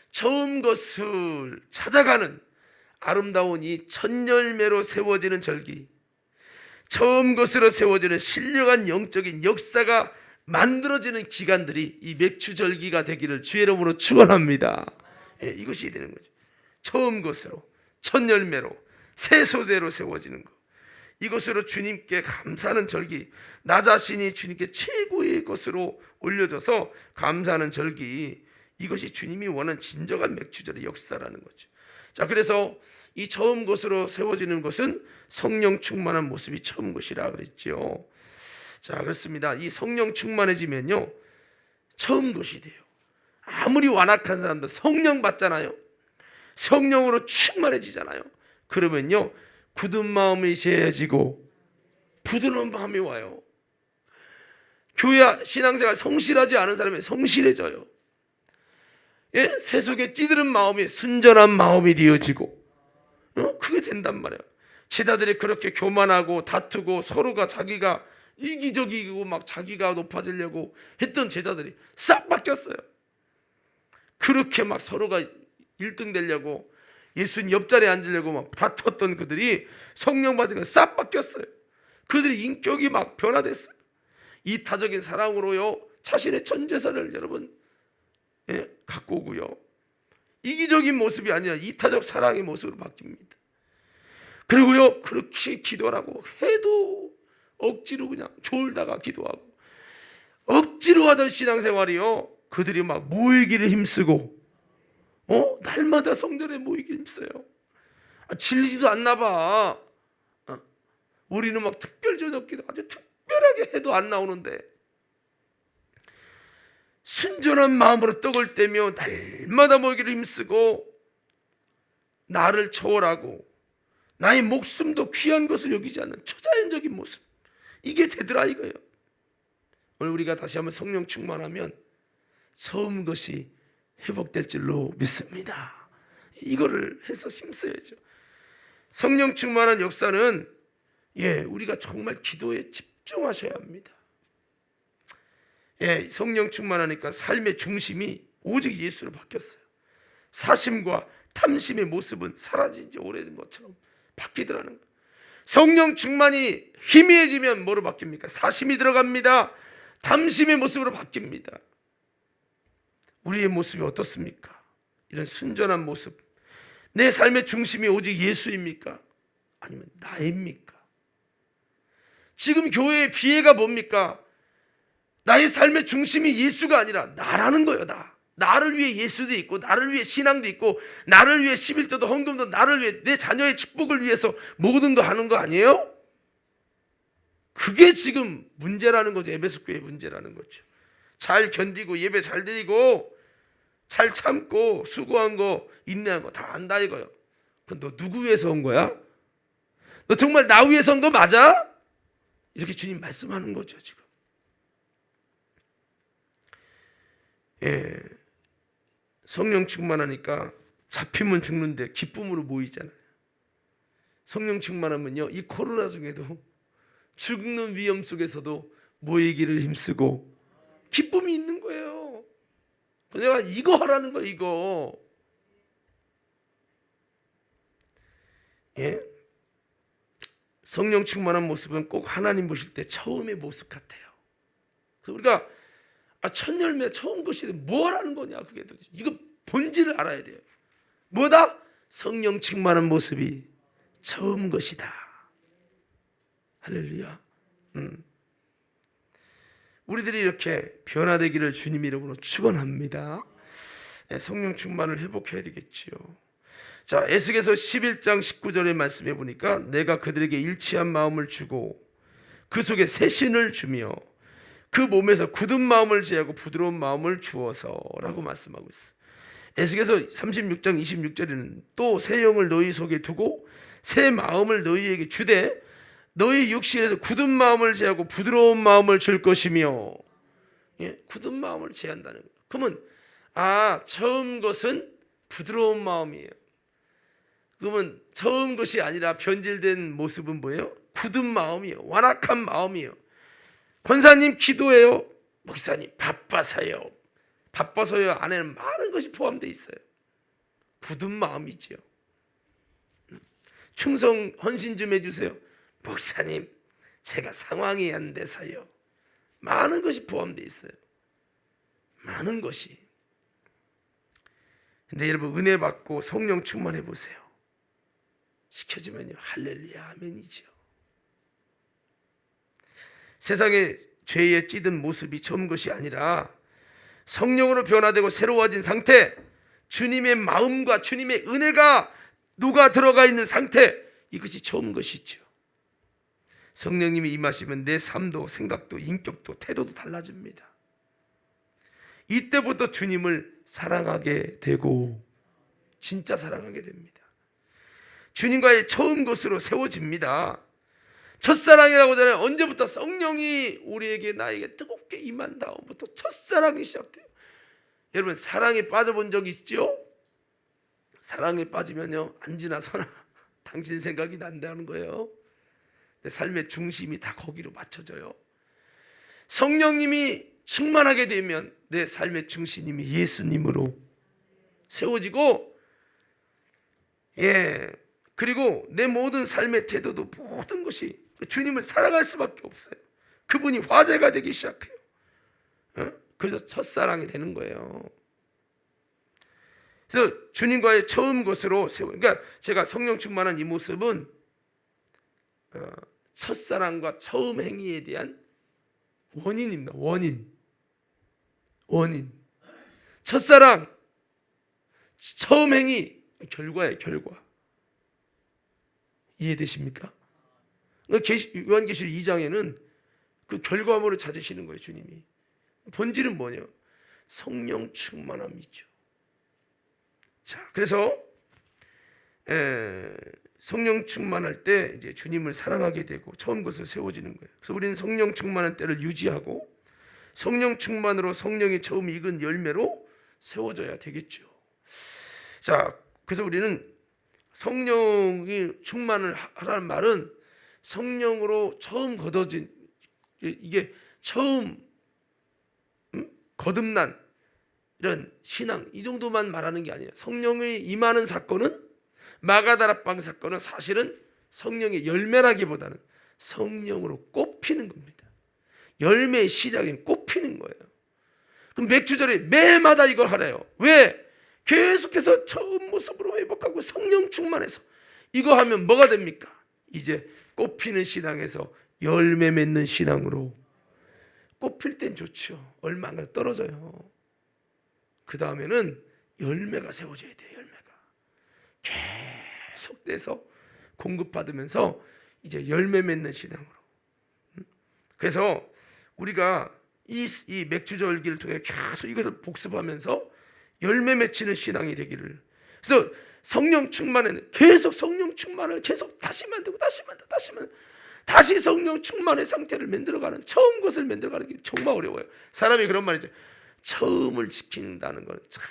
처음 것을 찾아가는 아름다운 이 첫 열매로 세워지는 절기, 처음 것으로 세워지는 신령한 영적인 역사가 만들어지는 기간들이 이 맥주절기가 되기를 주의 이름으로 축원합니다. 이것이 되는 거죠. 처음 것으로, 첫 열매로, 새 소재로 세워지는 것, 이것으로 주님께 감사하는 절기, 나 자신이 주님께 최고의 것으로 올려져서 감사하는 절기, 이것이 주님이 원하는 진정한 맥주절의 역사라는 거죠. 자, 그래서 이 처음 것으로 세워지는 것은 성령 충만한 모습이 처음 것이라 그랬죠. 자, 그렇습니다. 이 성령 충만해지면요 처음 것이 돼요. 아무리 완악한 사람도 성령 받잖아요. 성령으로 충만해지잖아요. 그러면요 굳은 마음이 제해지고 부드러운 마음이 와요. 교회 신앙생활 성실하지 않은 사람이 성실해져요. 세속에 찌드는 마음이 순전한 마음이 되어지고 그게 된단 말이에요. 제자들이 그렇게 교만하고 다투고 서로가 자기가 이기적이고 막 자기가 높아지려고 했던 제자들이 싹 바뀌었어요. 그렇게 막 서로가 1등 되려고 예수님 옆자리에 앉으려고 막 다퉜던 그들이 성령 받으니까 싹 바뀌었어요. 그들의 인격이 막 변화됐어요. 이타적인 사랑으로요 자신의 전 재산을 여러분 갖고 오고요, 이기적인 모습이 아니라 이타적 사랑의 모습으로 바뀝니다. 그리고요 그렇게 기도하라고 해도 억지로 그냥 졸다가 기도하고 억지로 하던 신앙생활이요 그들이 막 모이기를 힘쓰고 날마다 성전에 모이기를 힘써요. 질리지도 않나 봐. 우리는 막 특별 저녁기도 아주 특별하게 해도 안 나오는데 순전한 마음으로 떡을 떼며 날마다 모이기를 힘쓰고 나를 초월하고 나의 목숨도 귀한 것을 여기지 않는 초자연적인 모습, 이게 되더라 이거예요. 오늘 우리가 다시 한번 성령 충만하면 처음 것이 회복될 줄로 믿습니다. 이거를 해서 힘써야죠. 성령 충만한 역사는 우리가 정말 기도에 집중하셔야 합니다. 성령 충만하니까 삶의 중심이 오직 예수로 바뀌었어요. 사심과 탐심의 모습은 사라진 지 오래된 것처럼 바뀌더라는 거예요. 성령 충만이 희미해지면 뭐로 바뀝니까? 사심이 들어갑니다. 탐심의 모습으로 바뀝니다. 우리의 모습이 어떻습니까? 이런 순전한 모습, 내 삶의 중심이 오직 예수입니까? 아니면 나입니까? 지금 교회의 비애가 뭡니까? 나의 삶의 중심이 예수가 아니라 나라는 거예요. 나를 위해 예수도 있고 나를 위해 신앙도 있고 나를 위해 11조도 헌금도 나를 위해 내 자녀의 축복을 위해서 모든 거 하는 거 아니에요? 그게 지금 문제라는 거죠. 에베소 교회의 문제라는 거죠. 잘 견디고 예배 잘 드리고 잘 참고 수고한 거 인내한 거 다 안다 이거예요. 그럼 너 누구 위해서 온 거야? 너 정말 나 위해서 온 거 맞아? 이렇게 주님 말씀하는 거죠 지금. 성령 충만하니까 잡히면 죽는데 기쁨으로 모이잖아요. 성령 충만하면요 이 코로나 중에도 죽는 위험 속에서도 모이기를 힘쓰고 기쁨이 있는 거예요. 내가 이거 하라는 거 이거. 성령 충만한 모습은 꼭 하나님 보실 때 처음의 모습 같아요. 그래서 우리가 첫 열매 처음 것이 뭐 하라는 거냐 그게 도대체. 이거 본질을 알아야 돼요. 뭐다? 성령 충만한 모습이 처음 것이다. 할렐루야. 우리들이 이렇게 변화되기를 주님 이름으로 축원합니다. 성령 충만을 회복해야 되겠지요. 자, 에스겔서 11장 19절의 말씀해 보니까 내가 그들에게 일치한 마음을 주고 그 속에 새 신을 주며 그 몸에서 굳은 마음을 제하고 부드러운 마음을 주어서라고 말씀하고 있어요. 에스겔서 36장 26절에는 또 새 영을 너희 속에 두고 새 마음을 너희에게 주되 너희 육신에서 굳은 마음을 제하고 부드러운 마음을 줄 것이며, 예, 굳은 마음을 제한다는 거예요. 그러면 처음 것은 부드러운 마음이에요. 그러면 처음 것이 아니라 변질된 모습은 뭐예요? 굳은 마음이에요. 완악한 마음이에요. 권사님 기도해요. 목사님 바빠서요. 바빠서요 안에는 많은 것이 포함되어 있어요. 굳은 마음이지요. 충성 헌신 좀 해주세요. 목사님 제가 상황이 안 돼서요. 많은 것이 포함되어 있어요. 많은 것이. 근데 여러분 은혜 받고 성령 충만해 보세요. 시켜주면요 할렐루야 아멘이죠. 세상의 죄에 찌든 모습이 처음 것이 아니라 성령으로 변화되고 새로워진 상태, 주님의 마음과 주님의 은혜가 녹아 들어가 있는 상태, 이것이 처음 것이죠. 성령님이 임하시면 내 삶도 생각도 인격도 태도도 달라집니다. 이때부터 주님을 사랑하게 되고 진짜 사랑하게 됩니다. 주님과의 처음 것으로 세워집니다. 첫사랑이라고 하잖아요. 언제부터 성령이 우리에게 나에게 뜨겁게 임한 다음부터 첫사랑이 시작돼요. 여러분 사랑에 빠져본 적 있죠? 사랑에 빠지면요 안지나 서나 당신 생각이 난다는 거예요. 내 삶의 중심이 다 거기로 맞춰져요. 성령님이 충만하게 되면 내 삶의 중심이 예수님으로 세워지고, 그리고 내 모든 삶의 태도도 모든 것이 주님을 사랑할 수밖에 없어요. 그분이 화제가 되기 시작해요. 그래서 첫사랑이 되는 거예요. 그래서 주님과의 처음 것으로 세워. 그러니까 제가 성령 충만한 이 모습은 첫사랑과 처음 행위에 대한 원인입니다. 원인. 첫사랑, 처음 행위, 결과예요. 결과. 이해되십니까? 요한계시록 2장에는 그 결과물을 찾으시는 거예요. 주님이. 본질은 뭐냐? 성령 충만함이죠. 자, 그래서 성령 충만할 때 이제 주님을 사랑하게 되고 처음 것을 세워지는 거예요. 그래서 우리는 성령 충만한 때를 유지하고 성령 충만으로 성령이 처음 익은 열매로 세워져야 되겠죠. 자, 그래서 우리는 성령이 충만을 하라는 말은 성령으로 처음 걷어진, 이게 처음 거듭난 이런 신앙, 이 정도만 말하는 게 아니에요. 성령이 임하는 사건은, 마가다락방 사건은 사실은 성령의 열매라기보다는 성령으로 꽃피는 겁니다. 열매의 시작인 꽃피는 거예요. 그럼 맥주절에 매마다 이걸 하래요. 왜? 계속해서 처음 모습으로 회복하고 성령 충만해서 이거 하면 뭐가 됩니까? 이제 꽃피는 신앙에서 열매 맺는 신앙으로. 꽃필 땐 좋죠. 얼마 안 가도 떨어져요. 그 다음에는 열매가 세워져야 돼요. 열매가 계속돼서 공급받으면서 이제 열매 맺는 신앙으로. 그래서 우리가 이 맥주절기를 통해 계속 이것을 복습하면서 열매 맺히는 신앙이 되기를. 그래서 성령 충만에는 계속 성령 충만을 계속 다시 만들고 다시 성령 충만의 상태를 만들어가는, 처음 것을 만들어가는 게 정말 어려워요. 사람이 그런 말이죠. 처음을 지킨다는 건 참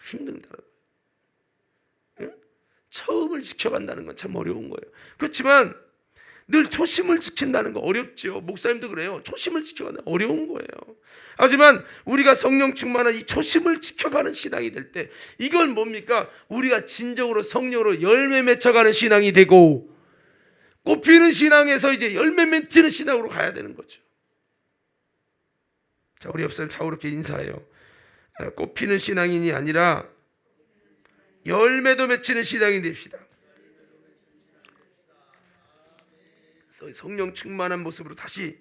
힘들다는 거예요. 처음을 지켜간다는 건 참 어려운 거예요. 그렇지만 늘 초심을 지킨다는 거 어렵죠. 목사님도 그래요. 초심을 지켜가는 어려운 거예요. 하지만 우리가 성령 충만한 이 초심을 지켜가는 신앙이 될 때 이건 뭡니까? 우리가 진정으로 성령으로 열매 맺혀가는 신앙이 되고 꽃피는 신앙에서 이제 열매 맺히는 신앙으로 가야 되는 거죠. 자, 우리 옆사람 좌우롭게 인사해요. 꽃피는 신앙인이 아니라 열매도 맺히는 신앙이 됩시다. 성령 충만한 모습으로 다시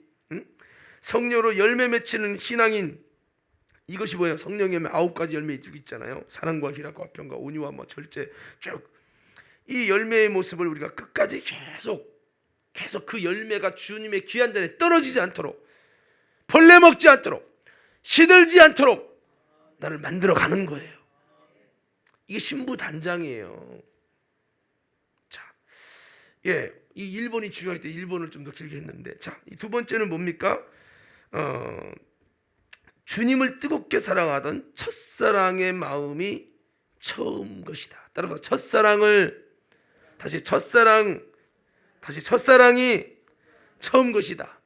성령으로 열매 맺히는 신앙인, 이것이 뭐예요? 성령의 9가지 열매 쭉 있잖아요. 사랑과 희락과 화평과 온유와 절제 쭉. 이 열매의 모습을 우리가 끝까지 계속 그 열매가 주님의 귀한 잔에 떨어지지 않도록 벌레 먹지 않도록, 시들지 않도록 나를 만들어 가는 거예요. 이게 신부 단장이에요. 자, 예, 이 일본이 중요할 때 일본을 좀 더 길게 했는데, 자, 이 두 번째는 뭡니까? 주님을 뜨겁게 사랑하던 첫사랑의 마음이 처음 것이다. 따라서 첫사랑이 처음 것이다.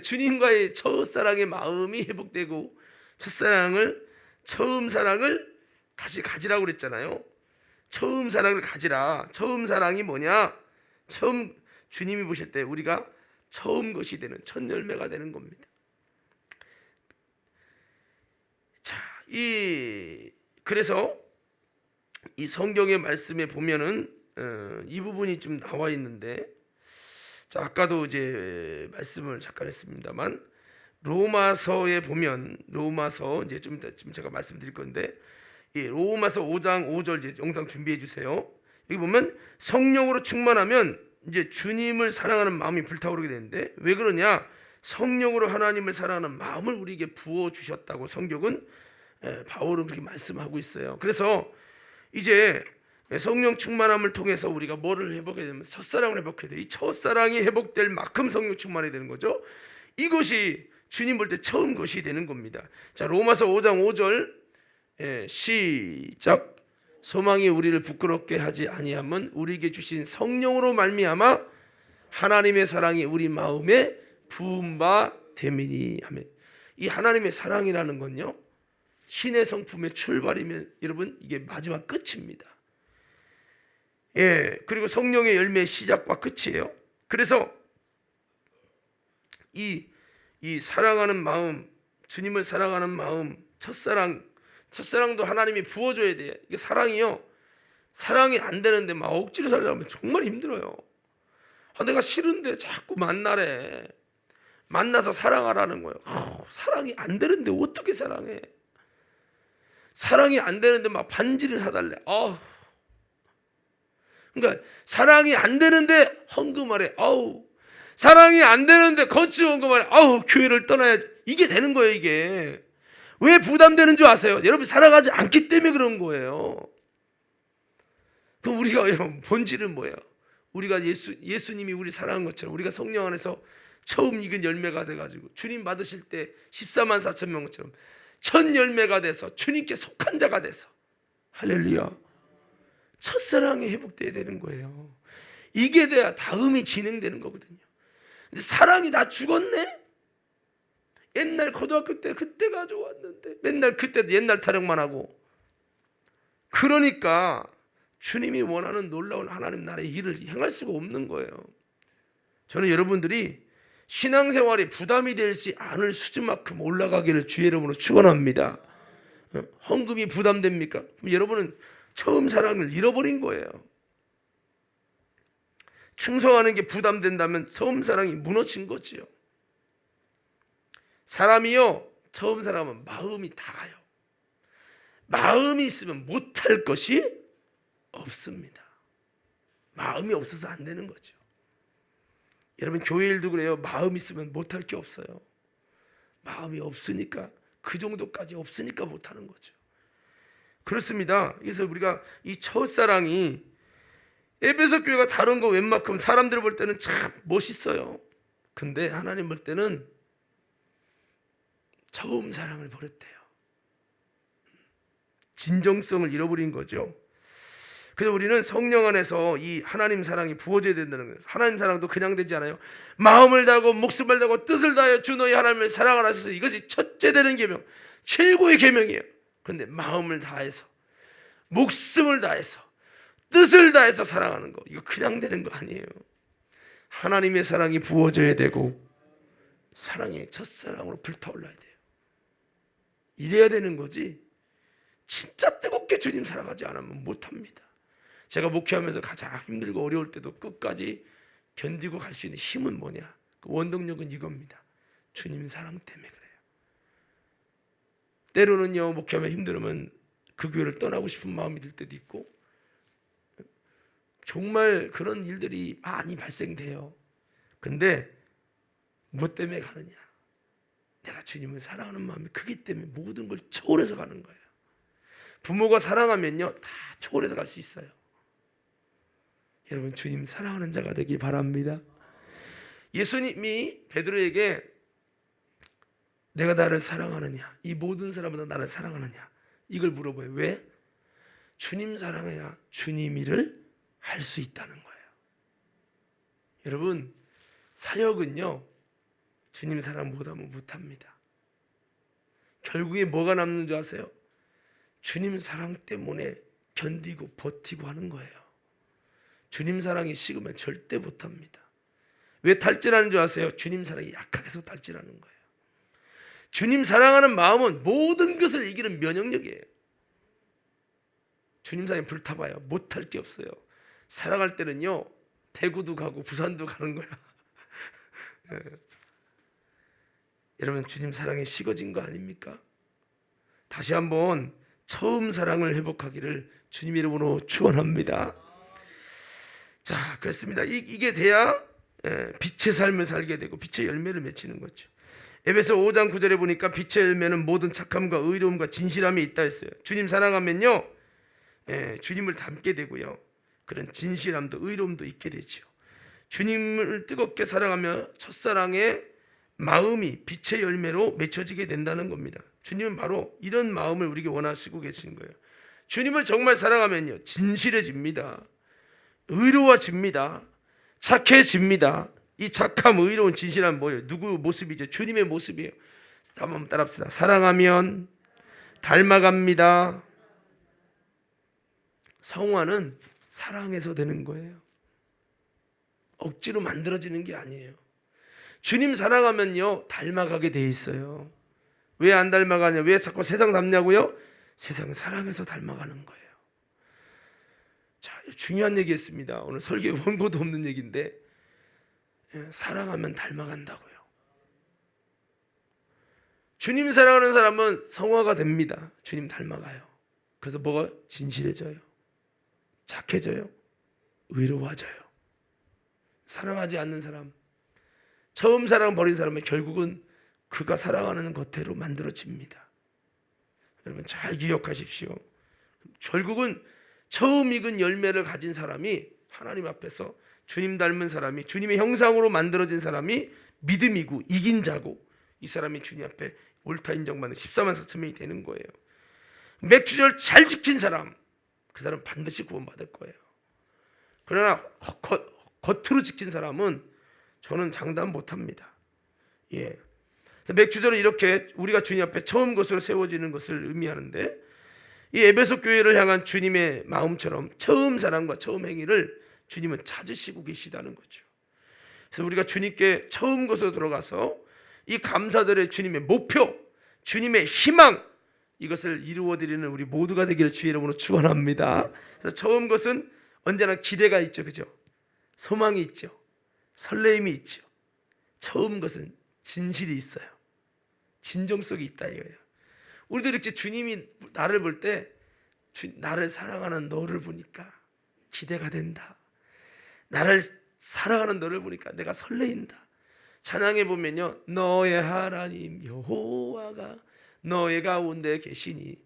주님과의 첫사랑의 마음이 회복되고 처음 사랑을 다시 가지라고 그랬잖아요. 처음 사랑을 가지라. 처음 사랑이 뭐냐? 처음 주님이 보실 때 우리가 처음 것이 되는 첫 열매가 되는 겁니다. 자, 그래서 이 성경의 말씀에 보면은 이 부분이 좀 나와 있는데, 자, 아까도 이제 말씀을 잠깐 했습니다만 로마서에 보면 로마서 이제 좀 제가 말씀드릴 건데, 이 로마서 5장 5절 이제 영상 준비해 주세요. 여기 보면 성령으로 충만하면 이제 주님을 사랑하는 마음이 불타오르게 되는데, 왜 그러냐? 성령으로 하나님을 사랑하는 마음을 우리에게 부어 주셨다고 성경은 바울은 그렇게 말씀하고 있어요. 그래서 이제 성령 충만함을 통해서 우리가 뭐를 회복해야 되면 첫사랑을 회복해야 돼. 이 첫사랑이 회복될 만큼 성령 충만이 되는 거죠. 이것이 주님 볼 때 처음 것이 되는 겁니다. 자, 로마서 5장 5절 시작. 소망이 우리를 부끄럽게 하지 아니함은 우리에게 주신 성령으로 말미암아 하나님의 사랑이 우리 마음에 부은 바 됨이니 하면, 이 하나님의 사랑이라는 건요, 신의 성품의 출발이면 여러분 이게 마지막 끝입니다. 예, 그리고 성령의 열매의 시작과 끝이에요. 그래서 이 사랑하는 마음, 주님을 사랑하는 마음, 첫사랑도 하나님이 부어줘야 돼요. 이게 사랑이요, 사랑이 안 되는데 막 억지로 살려면 정말 힘들어요. 내가 싫은데 자꾸 만나래. 만나서 사랑하라는 거예요. 사랑이 안 되는데 어떻게 사랑해? 사랑이 안 되는데 막 반지를 사달래. 그러니까 사랑이 안 되는데 헌금하래. 사랑이 안 되는데 건축 헌금하래. 교회를 떠나야지. 이게 되는 거예요. 이게 왜 부담되는 줄 아세요? 여러분 사랑하지 않기 때문에 그런 거예요. 그럼 우리가 본질은 뭐예요? 우리가 예수님이 우리 사랑한 것처럼 우리가 성령 안에서 처음 익은 열매가 돼가지고 주님 받으실 때 14만 4천 명처럼 첫 열매가 돼서 주님께 속한 자가 돼서, 할렐루야, 첫사랑이 회복돼야 되는 거예요. 이게 돼야 다음이 진행되는 거거든요. 근데 사랑이 다 죽었네? 옛날 고등학교 때 그때가 좋았는데 맨날 그때도 옛날 타령만 하고, 그러니까 주님이 원하는 놀라운 하나님 나라의 일을 행할 수가 없는 거예요. 저는 여러분들이 신앙생활이 부담이 되지 않을 수준만큼 올라가기를 주의 이름으로 축원합니다. 헌금이 부담됩니까? 그럼 여러분은 처음 사랑을 잃어버린 거예요. 충성하는 게 부담된다면 처음 사랑이 무너진 거지요. 사람이요, 처음 사랑하면 마음이 닿아요. 마음이 있으면 못할 것이 없습니다. 마음이 없어서 안 되는 거죠. 여러분 교회 일도 그래요. 마음이 있으면 못할 게 없어요. 마음이 없으니까, 그 정도까지 없으니까 못하는 거죠. 그렇습니다. 그래서 우리가 이 첫사랑이, 에베소 교회가 다른 거 웬만큼 사람들 볼 때는 참 멋있어요. 근데 하나님 볼 때는 처음 사랑을 버렸대요. 진정성을 잃어버린 거죠. 그래서 우리는 성령 안에서 이 하나님 사랑이 부어져야 된다는 거예요. 하나님 사랑도 그냥 되지 않아요. 마음을 다하고 목숨을 다하고 뜻을 다하여 주 너희 하나님을 사랑하라 하셔서, 이것이 첫째 되는 계명, 최고의 계명이에요. 그런데 마음을 다해서, 목숨을 다해서, 뜻을 다해서 사랑하는 거, 이거 그냥 되는 거 아니에요. 하나님의 사랑이 부어져야 되고 사랑의 첫사랑으로 불타올라야 돼요. 이래야 되는 거지, 진짜 뜨겁게 주님 사랑하지 않으면 못합니다. 제가 목회하면서 가장 힘들고 어려울 때도 끝까지 견디고 갈 수 있는 힘은 뭐냐? 그 원동력은 이겁니다. 주님 사랑 때문에 그래요. 때로는요, 목회하면 힘들으면 그 교회를 떠나고 싶은 마음이 들 때도 있고, 정말 그런 일들이 많이 발생돼요. 근데 뭐 때문에 가느냐? 내가 주님을 사랑하는 마음이 크기 때문에 모든 걸 초월해서 가는 거예요. 부모가 사랑하면요 다 초월해서 갈 수 있어요. 여러분 주님 사랑하는 자가 되기 바랍니다. 예수님이 베드로에게 내가 나를 사랑하느냐, 이 모든 사람보다 나를 사랑하느냐, 이걸 물어봐요. 왜? 주님 사랑해야 주님 일을 할 수 있다는 거예요. 여러분 사역은요 주님 사랑 못하면 못합니다. 결국에 뭐가 남는 줄 아세요? 주님 사랑 때문에 견디고 버티고 하는 거예요. 주님 사랑이 식으면 절대 못합니다. 왜 탈진하는 줄 아세요? 주님 사랑이 약하게서 탈진하는 거예요. 주님 사랑하는 마음은 모든 것을 이기는 면역력이에요. 주님 사랑에 불타봐요. 못할 게 없어요. 사랑할 때는요 대구도 가고 부산도 가는 거야. 네. 여러분 주님 사랑에 식어진 거 아닙니까? 다시 한번 처음 사랑을 회복하기를 주님 이름으로 축원합니다. 자, 그렇습니다. 이게 돼야 빛의 삶을 살게 되고 빛의 열매를 맺히는 거죠. 에베소 5장 9절에 보니까 빛의 열매는 모든 착함과 의로움과 진실함이 있다 했어요. 주님 사랑하면요 주님을 닮게 되고요 그런 진실함도 의로움도 있게 되죠. 주님을 뜨겁게 사랑하며 첫사랑의 마음이 빛의 열매로 맺혀지게 된다는 겁니다. 주님은 바로 이런 마음을 우리에게 원하시고 계신 거예요. 주님을 정말 사랑하면요 진실해집니다. 의로워집니다. 착해집니다. 이 착함, 의로운 진실함은 뭐예요? 누구 모습이죠? 주님의 모습이에요. 한번 따라합시다. 사랑하면 닮아갑니다. 성화는 사랑해서 되는 거예요. 억지로 만들어지는 게 아니에요. 주님 사랑하면요 닮아가게 돼 있어요. 왜 안 닮아가냐? 왜 자꾸 세상 닮냐고요? 세상 사랑해서 닮아가는 거예요. 자, 중요한 얘기했습니다. 오늘 설교에 원고도 없는 얘기인데 사랑하면 닮아간다고요. 주님 사랑하는 사람은 성화가 됩니다. 주님 닮아가요. 그래서 뭐가 진실해져요? 착해져요? 의로워져요. 사랑하지 않는 사람, 처음 사랑 버린 사람은 결국은 그가 사랑하는 것대로 만들어집니다. 여러분 잘 기억하십시오. 결국은 처음 익은 열매를 가진 사람이 하나님 앞에서 주님 닮은 사람이 주님의 형상으로 만들어진 사람이 믿음이고 이긴 자고 이 사람이 주님 앞에 옳다 인정받는 14만 4천 명이 되는 거예요. 맥주절 잘 지킨 사람, 그 사람 반드시 구원받을 거예요. 그러나 겉으로 지킨 사람은 저는 장담 못합니다. 예. 맥주절은 이렇게 우리가 주님 앞에 처음 것으로 세워지는 것을 의미하는데 이 에베소 교회를 향한 주님의 마음처럼 처음 사랑과 처음 행위를 주님은 찾으시고 계시다는 거죠. 그래서 우리가 주님께 처음 것으로 들어가서 이 감사절의 주님의 목표, 주님의 희망 이것을 이루어드리는 우리 모두가 되기를 주의 이름으로 축원합니다. 그래서 처음 것은 언제나 기대가 있죠, 그죠? 소망이 있죠, 설레임이 있죠. 처음 것은 진실이 있어요. 진정성이 있다 이거예요. 우리도 이렇게 주님이 나를 볼 때 나를 사랑하는 너를 보니까 기대가 된다. 나를 사랑하는 너를 보니까 내가 설레인다. 찬양해 보면요, 너의 하나님 여호와가 너의 가운데 계시니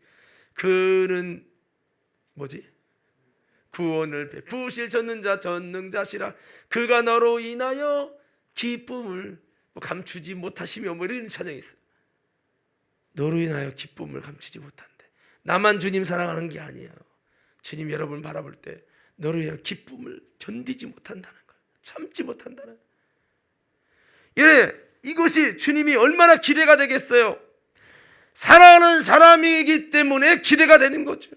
그는 뭐지? 구원을 베푸실 전능자시라. 그가 너로 인하여 기쁨을 감추지 못하시며 뭐 이런 찬양이 있어요. 너로 인하여 기쁨을 감추지 못한대. 나만 주님 사랑하는 게 아니에요. 주님 여러분을 바라볼 때 너로 인하여 기쁨을 견디지 못한다는 거예요. 참지 못한다는 거예요. 이래 이것이 주님이 얼마나 기대가 되겠어요. 사랑하는 사람이기 때문에 기대가 되는 거죠.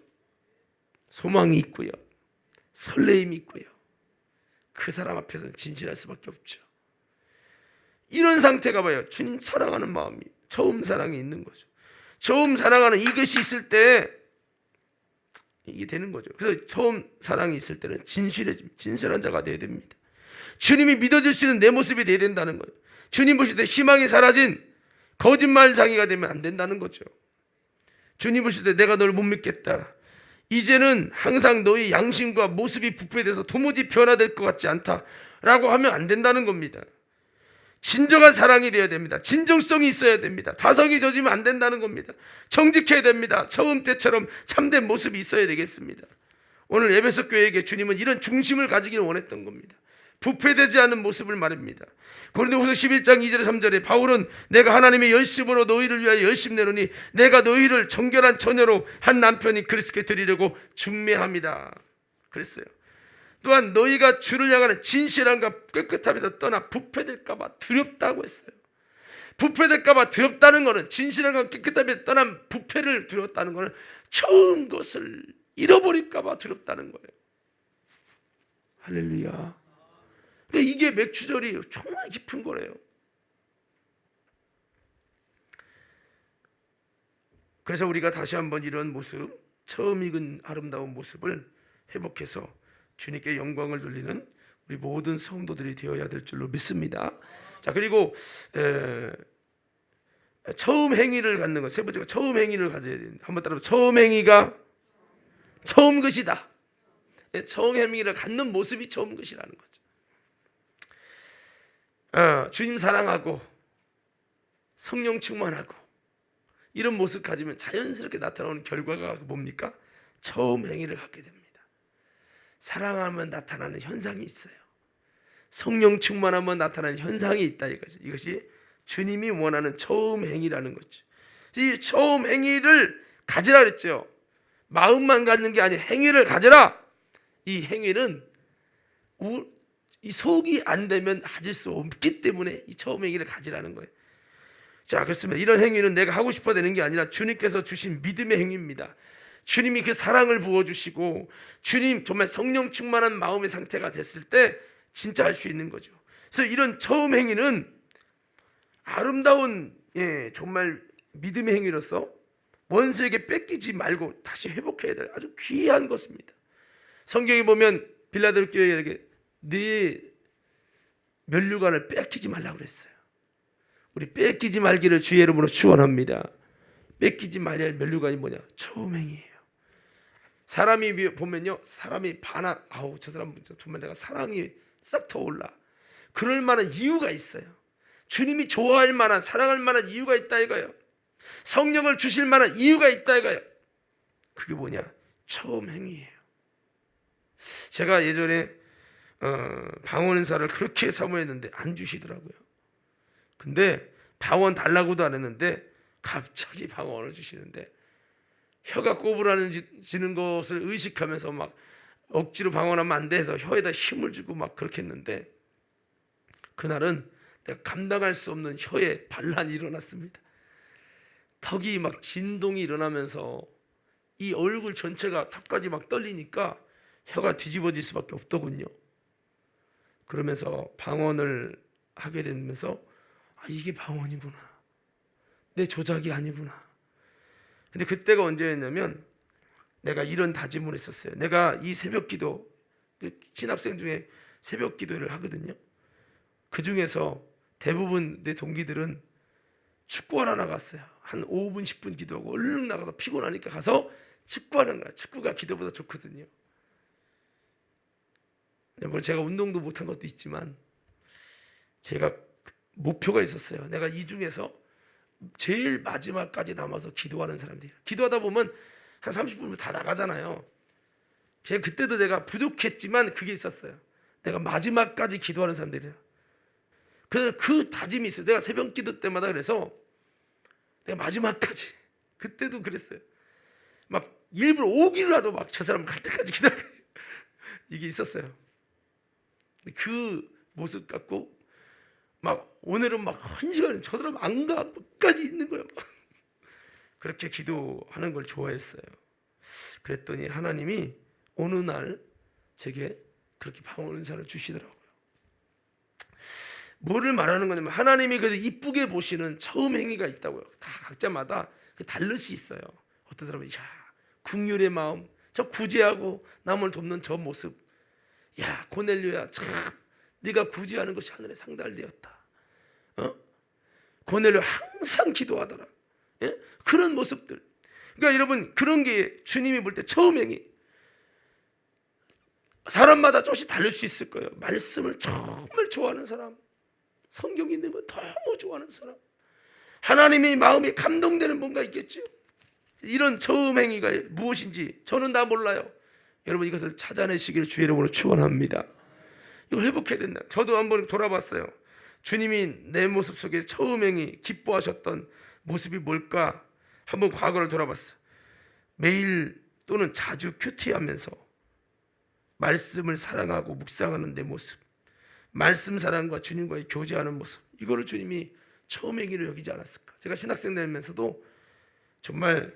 소망이 있고요, 설레임이 있고요, 그 사람 앞에서는 진실할 수밖에 없죠. 이런 상태가 봐요. 주님 사랑하는 마음이 처음 사랑이 있는 거죠. 처음 사랑하는 이것이 있을 때 이게 되는 거죠. 그래서 처음 사랑이 있을 때는 진실한 자가 되어야 됩니다. 주님이 믿어질 수 있는 내 모습이 되어야 된다는 거예요. 주님 보실 때 희망이 사라진 거짓말장이가 되면 안 된다는 거죠. 주님 보실 때 내가 널 못 믿겠다, 이제는 항상 너의 양심과 모습이 부패돼서 도무지 변화될 것 같지 않다라고 하면 안 된다는 겁니다. 진정한 사랑이 되어야 됩니다. 진정성이 있어야 됩니다. 다성이 젖으면 안 된다는 겁니다. 정직해야 됩니다. 처음 때처럼 참된 모습이 있어야 되겠습니다. 오늘 에베소 교회에게 주님은 이런 중심을 가지길 원했던 겁니다. 부패되지 않은 모습을 말합니다. 고린도후서 11장 2절 3절에 바울은 내가 하나님의 열심으로 너희를 위하여 열심 내노니 내가 너희를 정결한 처녀로 한 남편이 그리스도께 드리려고 중매합니다. 그랬어요. 또한 너희가 주를 향하는 진실함과 깨끗함에서 떠나 부패될까 봐 두렵다고 했어요. 부패될까 봐 두렵다는 것은, 진실함과 깨끗함에 떠난 부패를 두렵다는 것은 처음 것을 잃어버릴까 봐 두렵다는 거예요. 할렐루야. 근데 이게 맥주절이 정말 깊은 거래요. 그래서 우리가 다시 한번 이런 모습, 처음 익은 아름다운 모습을 회복해서 주님께 영광을 돌리는 우리 모든 성도들이 되어야 될 줄로 믿습니다. 자, 그리고 처음 행위를 갖는 것, 세 번째가 처음 행위를 가져야 됩니다. 한번 따라해. 처음 행위가 처음 것이다. 처음 행위를 갖는 모습이 처음 것이라는 거죠. 주님 사랑하고 성령 충만하고 이런 모습 가지면 자연스럽게 나타나는 결과가 뭡니까? 처음 행위를 갖게 됩니다. 사랑하면 나타나는 현상이 있어요. 성령 충만하면 나타나는 현상이 있다 이거죠. 이것이 주님이 원하는 처음 행위라는 거죠. 이 처음 행위를 가지라 그랬죠. 마음만 갖는 게 아니라 행위를 가져라. 이 행위는 이 속이 안 되면 가질 수 없기 때문에 이 처음 행위를 가지라는 거예요. 자, 그렇습니다. 이런 행위는 내가 하고 싶어 되는 게 아니라 주님께서 주신 믿음의 행위입니다. 주님이 그 사랑을 부어주시고 주님 정말 성령 충만한 마음의 상태가 됐을 때 진짜 할 수 있는 거죠. 그래서 이런 처음 행위는 아름다운 정말 믿음의 행위로서 원수에게 뺏기지 말고 다시 회복해야 될 아주 귀한 것입니다. 성경에 보면 빌라델 교회에게 네 면류관을 뺏기지 말라고 그랬어요. 우리 뺏기지 말기를 주의 이름으로 축원합니다. 뺏기지 말아야 할 면류관이 뭐냐? 처음 행위예요. 사람이 보면요, 사람이 아우 저 사람 정말 내가 사랑이 싹 터올라. 그럴 만한 이유가 있어요. 주님이 좋아할 만한, 사랑할 만한 이유가 있다 이거예요. 성령을 주실 만한 이유가 있다 이거예요. 그게 뭐냐? 처음 행위예요. 제가 예전에 방언 은사를 그렇게 사모했는데 안 주시더라고요. 근데 방언 달라고도 안 했는데 갑자기 방언을 주시는데 혀가 꼬부라지는 것을 의식하면서 막 억지로 방언하면 안 돼서 혀에다 힘을 주고 막 그렇게 했는데 그날은 내가 감당할 수 없는 혀에 반란이 일어났습니다. 턱이 막 진동이 일어나면서 이 얼굴 전체가 턱까지 막 떨리니까 혀가 뒤집어질 수밖에 없더군요. 그러면서 방언을 하게 되면서 이게 방언이구나. 내 조작이 아니구나. 근데 그때가 언제였냐면 내가 이런 다짐을 했었어요. 내가 이 새벽 기도, 신학생 중에 새벽 기도를 하거든요. 그 중에서 대부분 내 동기들은 축구하러 나갔어요. 한 5분 10분 기도하고 얼른 나가서 피곤하니까 가서 축구하는 거야. 축구가 기도보다 좋거든요. 물론 제가 운동도 못한 것도 있지만 제가 목표가 있었어요. 내가 이 중에서 제일 마지막까지 남아서 기도하는 사람들이에요. 기도하다 보면 한 30분을 다 나가잖아요. 그때도 내가 부족했지만 그게 있었어요. 내가 마지막까지 기도하는 사람들이에요. 그래서 그 다짐이 있어요. 내가 새벽 기도 때마다 그래서 내가 마지막까지, 그때도 그랬어요. 막 일부러 오기라도 막 저 사람 갈 때까지 기다려. 이게 있었어요. 그 모습 갖고 막 오늘은 막 1시간 저 사람 안 가 끝까지 있는 거예요. 그렇게 기도하는 걸 좋아했어요. 그랬더니 하나님이 어느 날 제게 그렇게 방언 은사를 주시더라고요. 뭐를 말하는 거냐면 하나님이 그래도 이쁘게 보시는 처음 행위가 있다고요. 다 각자마다 다를 수 있어요. 어떤 사람은 긍휼의 마음, 저 구제하고 남을 돕는 저 모습, 야 고넬료야 참 네가 구제하는 것이 하늘에 상달되었다. 고넬료 항상 기도하더라. 예? 그런 모습들. 그러니까 여러분 그런 게 주님이 볼 때 처음 행위. 사람마다 조금씩 다를 수 있을 거예요. 말씀을 정말 좋아하는 사람, 성경 읽는 거 너무 좋아하는 사람, 하나님의 마음에 감동되는 뭔가 있겠죠. 이런 처음 행위가 무엇인지 저는 다 몰라요. 여러분 이것을 찾아내시기를 주의 이름으로 축원합니다. 이걸 회복해야 된다. 저도 한번 돌아봤어요. 주님이 내 모습 속에 처음 행위 기뻐하셨던 모습이 뭘까 한번 과거를 돌아봤어요. 매일 또는 자주 큐티하면서 말씀을 사랑하고 묵상하는 내 모습, 말씀 사랑과 주님과의 교제하는 모습, 이거를 주님이 처음 행위로 여기지 않았을까. 제가 신학생 되면서도 정말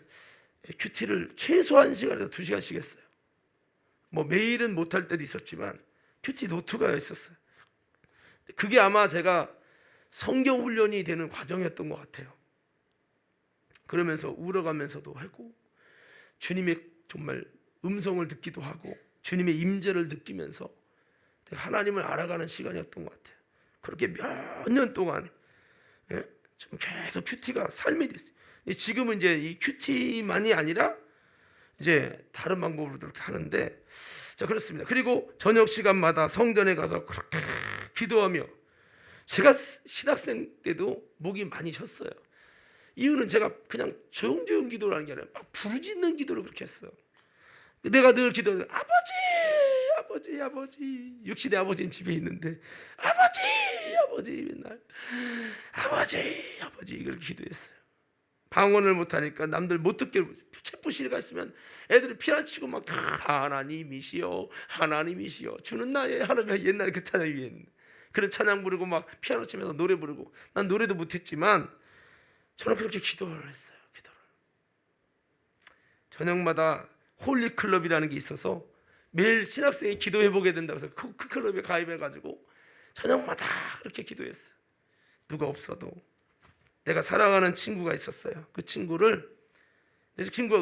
큐티를 최소 1시간에서 2시간씩 했어요. 뭐 매일은 못할 때도 있었지만 큐티 노트가 있었어요. 그게 아마 제가 성경 훈련이 되는 과정이었던 것 같아요. 그러면서 울어가면서도 하고 주님의 정말 음성을 듣기도 하고 주님의 임재를 느끼면서 하나님을 알아가는 시간이었던 것 같아요. 그렇게 몇 년 동안 좀 계속 큐티가 삶이 됐어요. 지금은 이제 이 큐티만이 아니라 이제 다른 방법으로 그렇게 하는데, 자 그렇습니다. 그리고 저녁 시간마다 성전에 가서 그렇게 기도하며, 제가 신학생 때도 목이 많이 쉬었어요. 이유는 제가 그냥 조용조용 기도를 하는 게 아니라 막 부르짖는 기도를 그렇게 했어요. 내가 늘 기도해서 아버지 아버지 아버지, 역시 내 아버지는 집에 있는데 아버지 아버지 맨날 아버지 아버지 그렇게 기도했어요. 방언을 못하니까 남들 못 듣게 체포실에 갔으면 애들이 피아치고 막 하나님이시여 하나님이시여 주는 나의 하나님, 옛날에 그 찬양 위에 있는데 그런 찬양 부르고 막 피아노 치면서 노래 부르고, 난 노래도 못했지만 저는 그렇게 기도를 했어요. 기도를 저녁마다 홀리 클럽이라는 게 있어서 매일 신학생이 기도해보게 된다고 해서 그 클럽에 가입해가지고 저녁마다 그렇게 기도했어요. 누가 없어도 내가 사랑하는 친구가 있었어요. 그 친구가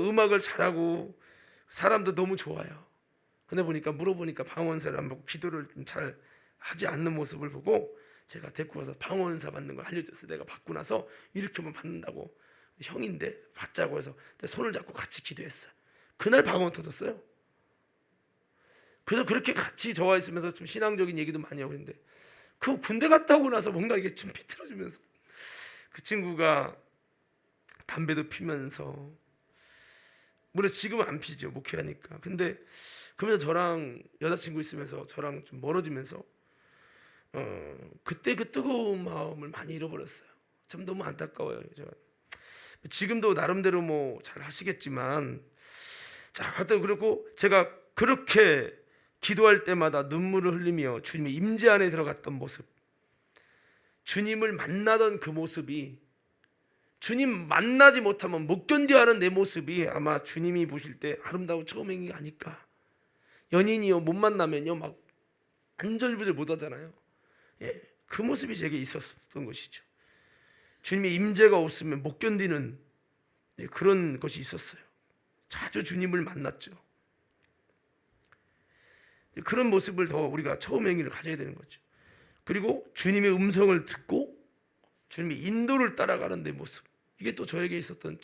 음악을 잘하고 사람도 너무 좋아요. 근데 보니까 물어보니까 방언사를 안 받고 기도를 좀 잘 하지 않는 모습을 보고 제가 데리고 와서 방언사 받는 걸 알려줬어요. 내가 받고 나서 이렇게 하면 받는다고, 형인데 받자고 해서 손을 잡고 같이 기도했어요. 그날 방언 터졌어요. 그래서 그렇게 같이 저와 있으면서 좀 신앙적인 얘기도 많이 하고 있는데, 그 군대 갔다 오고 나서 뭔가 이게 좀 비틀어지면서 그 친구가 담배도 피면서, 물론 지금은 안 피죠, 목회하니까. 근데 그러면서 저랑 여자친구 있으면서 저랑 좀 멀어지면서 그때 그 뜨거운 마음을 많이 잃어버렸어요. 참 너무 안타까워요. 지금도 나름대로 뭐 잘 하시겠지만, 자 하여튼 그렇고 제가 그렇게 기도할 때마다 눈물을 흘리며 주님의 임재 안에 들어갔던 모습, 주님을 만나던 그 모습이, 주님 만나지 못하면 못 견뎌하는 내 모습이 아마 주님이 보실 때 아름다운 처음 행위가 아닐까. 연인이요 못 만나면요 막 안절부절 못 하잖아요. 그 모습이 제게 있었던 것이죠. 주님의 임재가 없으면 못 견디는 그런 것이 있었어요. 자주 주님을 만났죠. 그런 모습을 더 우리가 처음 행위를 가져야 되는 거죠. 그리고 주님의 음성을 듣고 주님의 인도를 따라가는 내 모습, 이게 또 저에게 있었던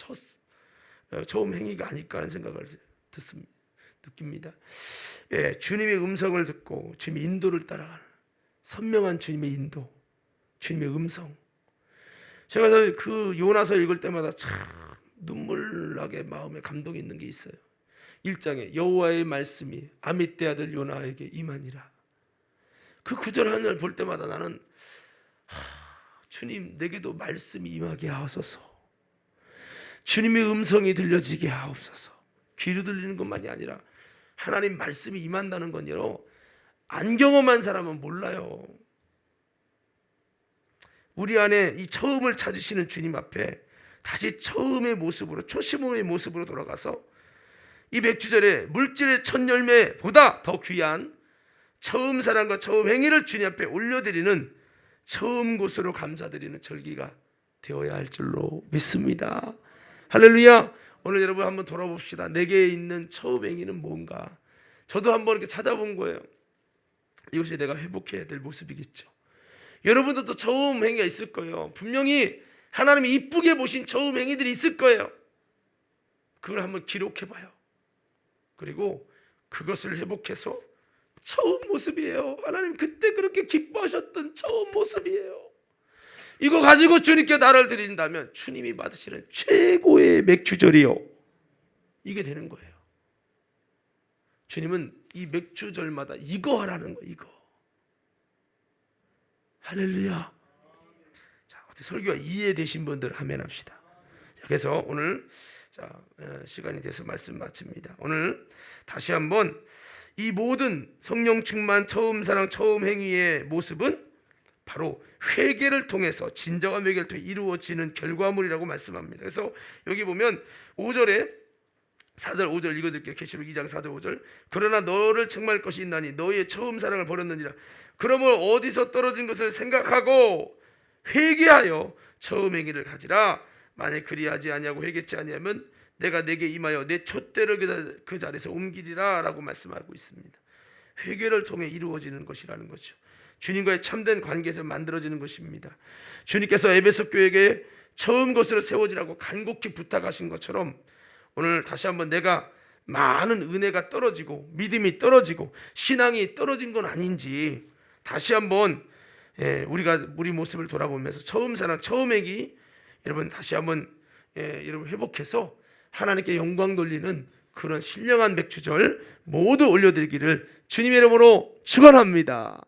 처음 행위가 아닐까 하는 생각을 느낍니다. 주님의 음성을 듣고 주님의 인도를 따라가는 선명한 주님의 인도, 주님의 음성. 제가 그 요나서 읽을 때마다 참 눈물 나게 마음에 감동이 있는 게 있어요. 1장에 여호와의 말씀이 아미떼 아들 요나에게 임하니라. 그 구절 하나를 볼 때마다 나는 주님 내게도 말씀이 임하게 하옵소서, 주님의 음성이 들려지게 하옵소서. 귀로 들리는 것만이 아니라 하나님 말씀이 임한다는 건요, 안 경험한 사람은 몰라요. 우리 안에 이 처음을 찾으시는 주님 앞에 다시 처음의 모습으로, 초심의 모습으로 돌아가서 이 맥주절에 물질의 첫 열매보다 더 귀한 처음 사랑과 처음 행위를 주님 앞에 올려드리는 처음 곳으로 감사드리는 절기가 되어야 할 줄로 믿습니다. 할렐루야. 오늘 여러분 한번 돌아봅시다. 내게 있는 처음 행위는 뭔가. 저도 한번 이렇게 찾아본 거예요. 이것이 내가 회복해야 될 모습이겠죠. 여러분들도 처음 행위가 있을 거예요. 분명히 하나님이 이쁘게 보신 처음 행위들이 있을 거예요. 그걸 한번 기록해봐요. 그리고 그것을 회복해서 처음 모습이에요. 하나님 그때 그렇게 기뻐하셨던 처음 모습이에요. 이거 가지고 주님께 나를 드린다면 주님이 받으시는 최고의 맥주절이요, 이게 되는 거예요. 주님은 이 맥주절마다 이거 하라는 거예요. 이거. 할렐루야. 자, 어떻게 설교가 이해되신 분들 아멘 합시다. 자, 그래서 오늘 시간이 돼서 말씀 마칩니다. 오늘 다시 한번 이 모든 성령 충만 처음 사랑 처음 행위의 모습은 바로 회개를 통해서, 진정한 회개를 통해 이루어지는 결과물이라고 말씀합니다. 그래서 여기 보면 5절에 4절 5절 읽어드릴게요. 계시록 2장 4절 5절. 그러나 너를 책망할 것이 있나니 너희의 처음 사랑을 버렸느니라. 그러므로 어디서 떨어진 것을 생각하고 회개하여 처음 행위를 가지라. 만약 그리하지 아니하고 회개치 아니하면 내가 내게 임하여 내 촛대를 그 자리에서 옮기리라 라고 말씀하고 있습니다. 회개를 통해 이루어지는 것이라는 거죠. 주님과의 참된 관계에서 만들어지는 것입니다. 주님께서 에베소 교회에 처음 것으로 세워지라고 간곡히 부탁하신 것처럼 오늘 다시 한번 내가 많은 은혜가 떨어지고 믿음이 떨어지고 신앙이 떨어진 건 아닌지 다시 한번 우리가 우리 모습을 돌아보면서 처음 사랑 처음 행위 여러분 다시 한번 여러분 회복해서 하나님께 영광 돌리는 그런 신령한 맥주절 모두 올려드리기를 주님의 이름으로 축원합니다.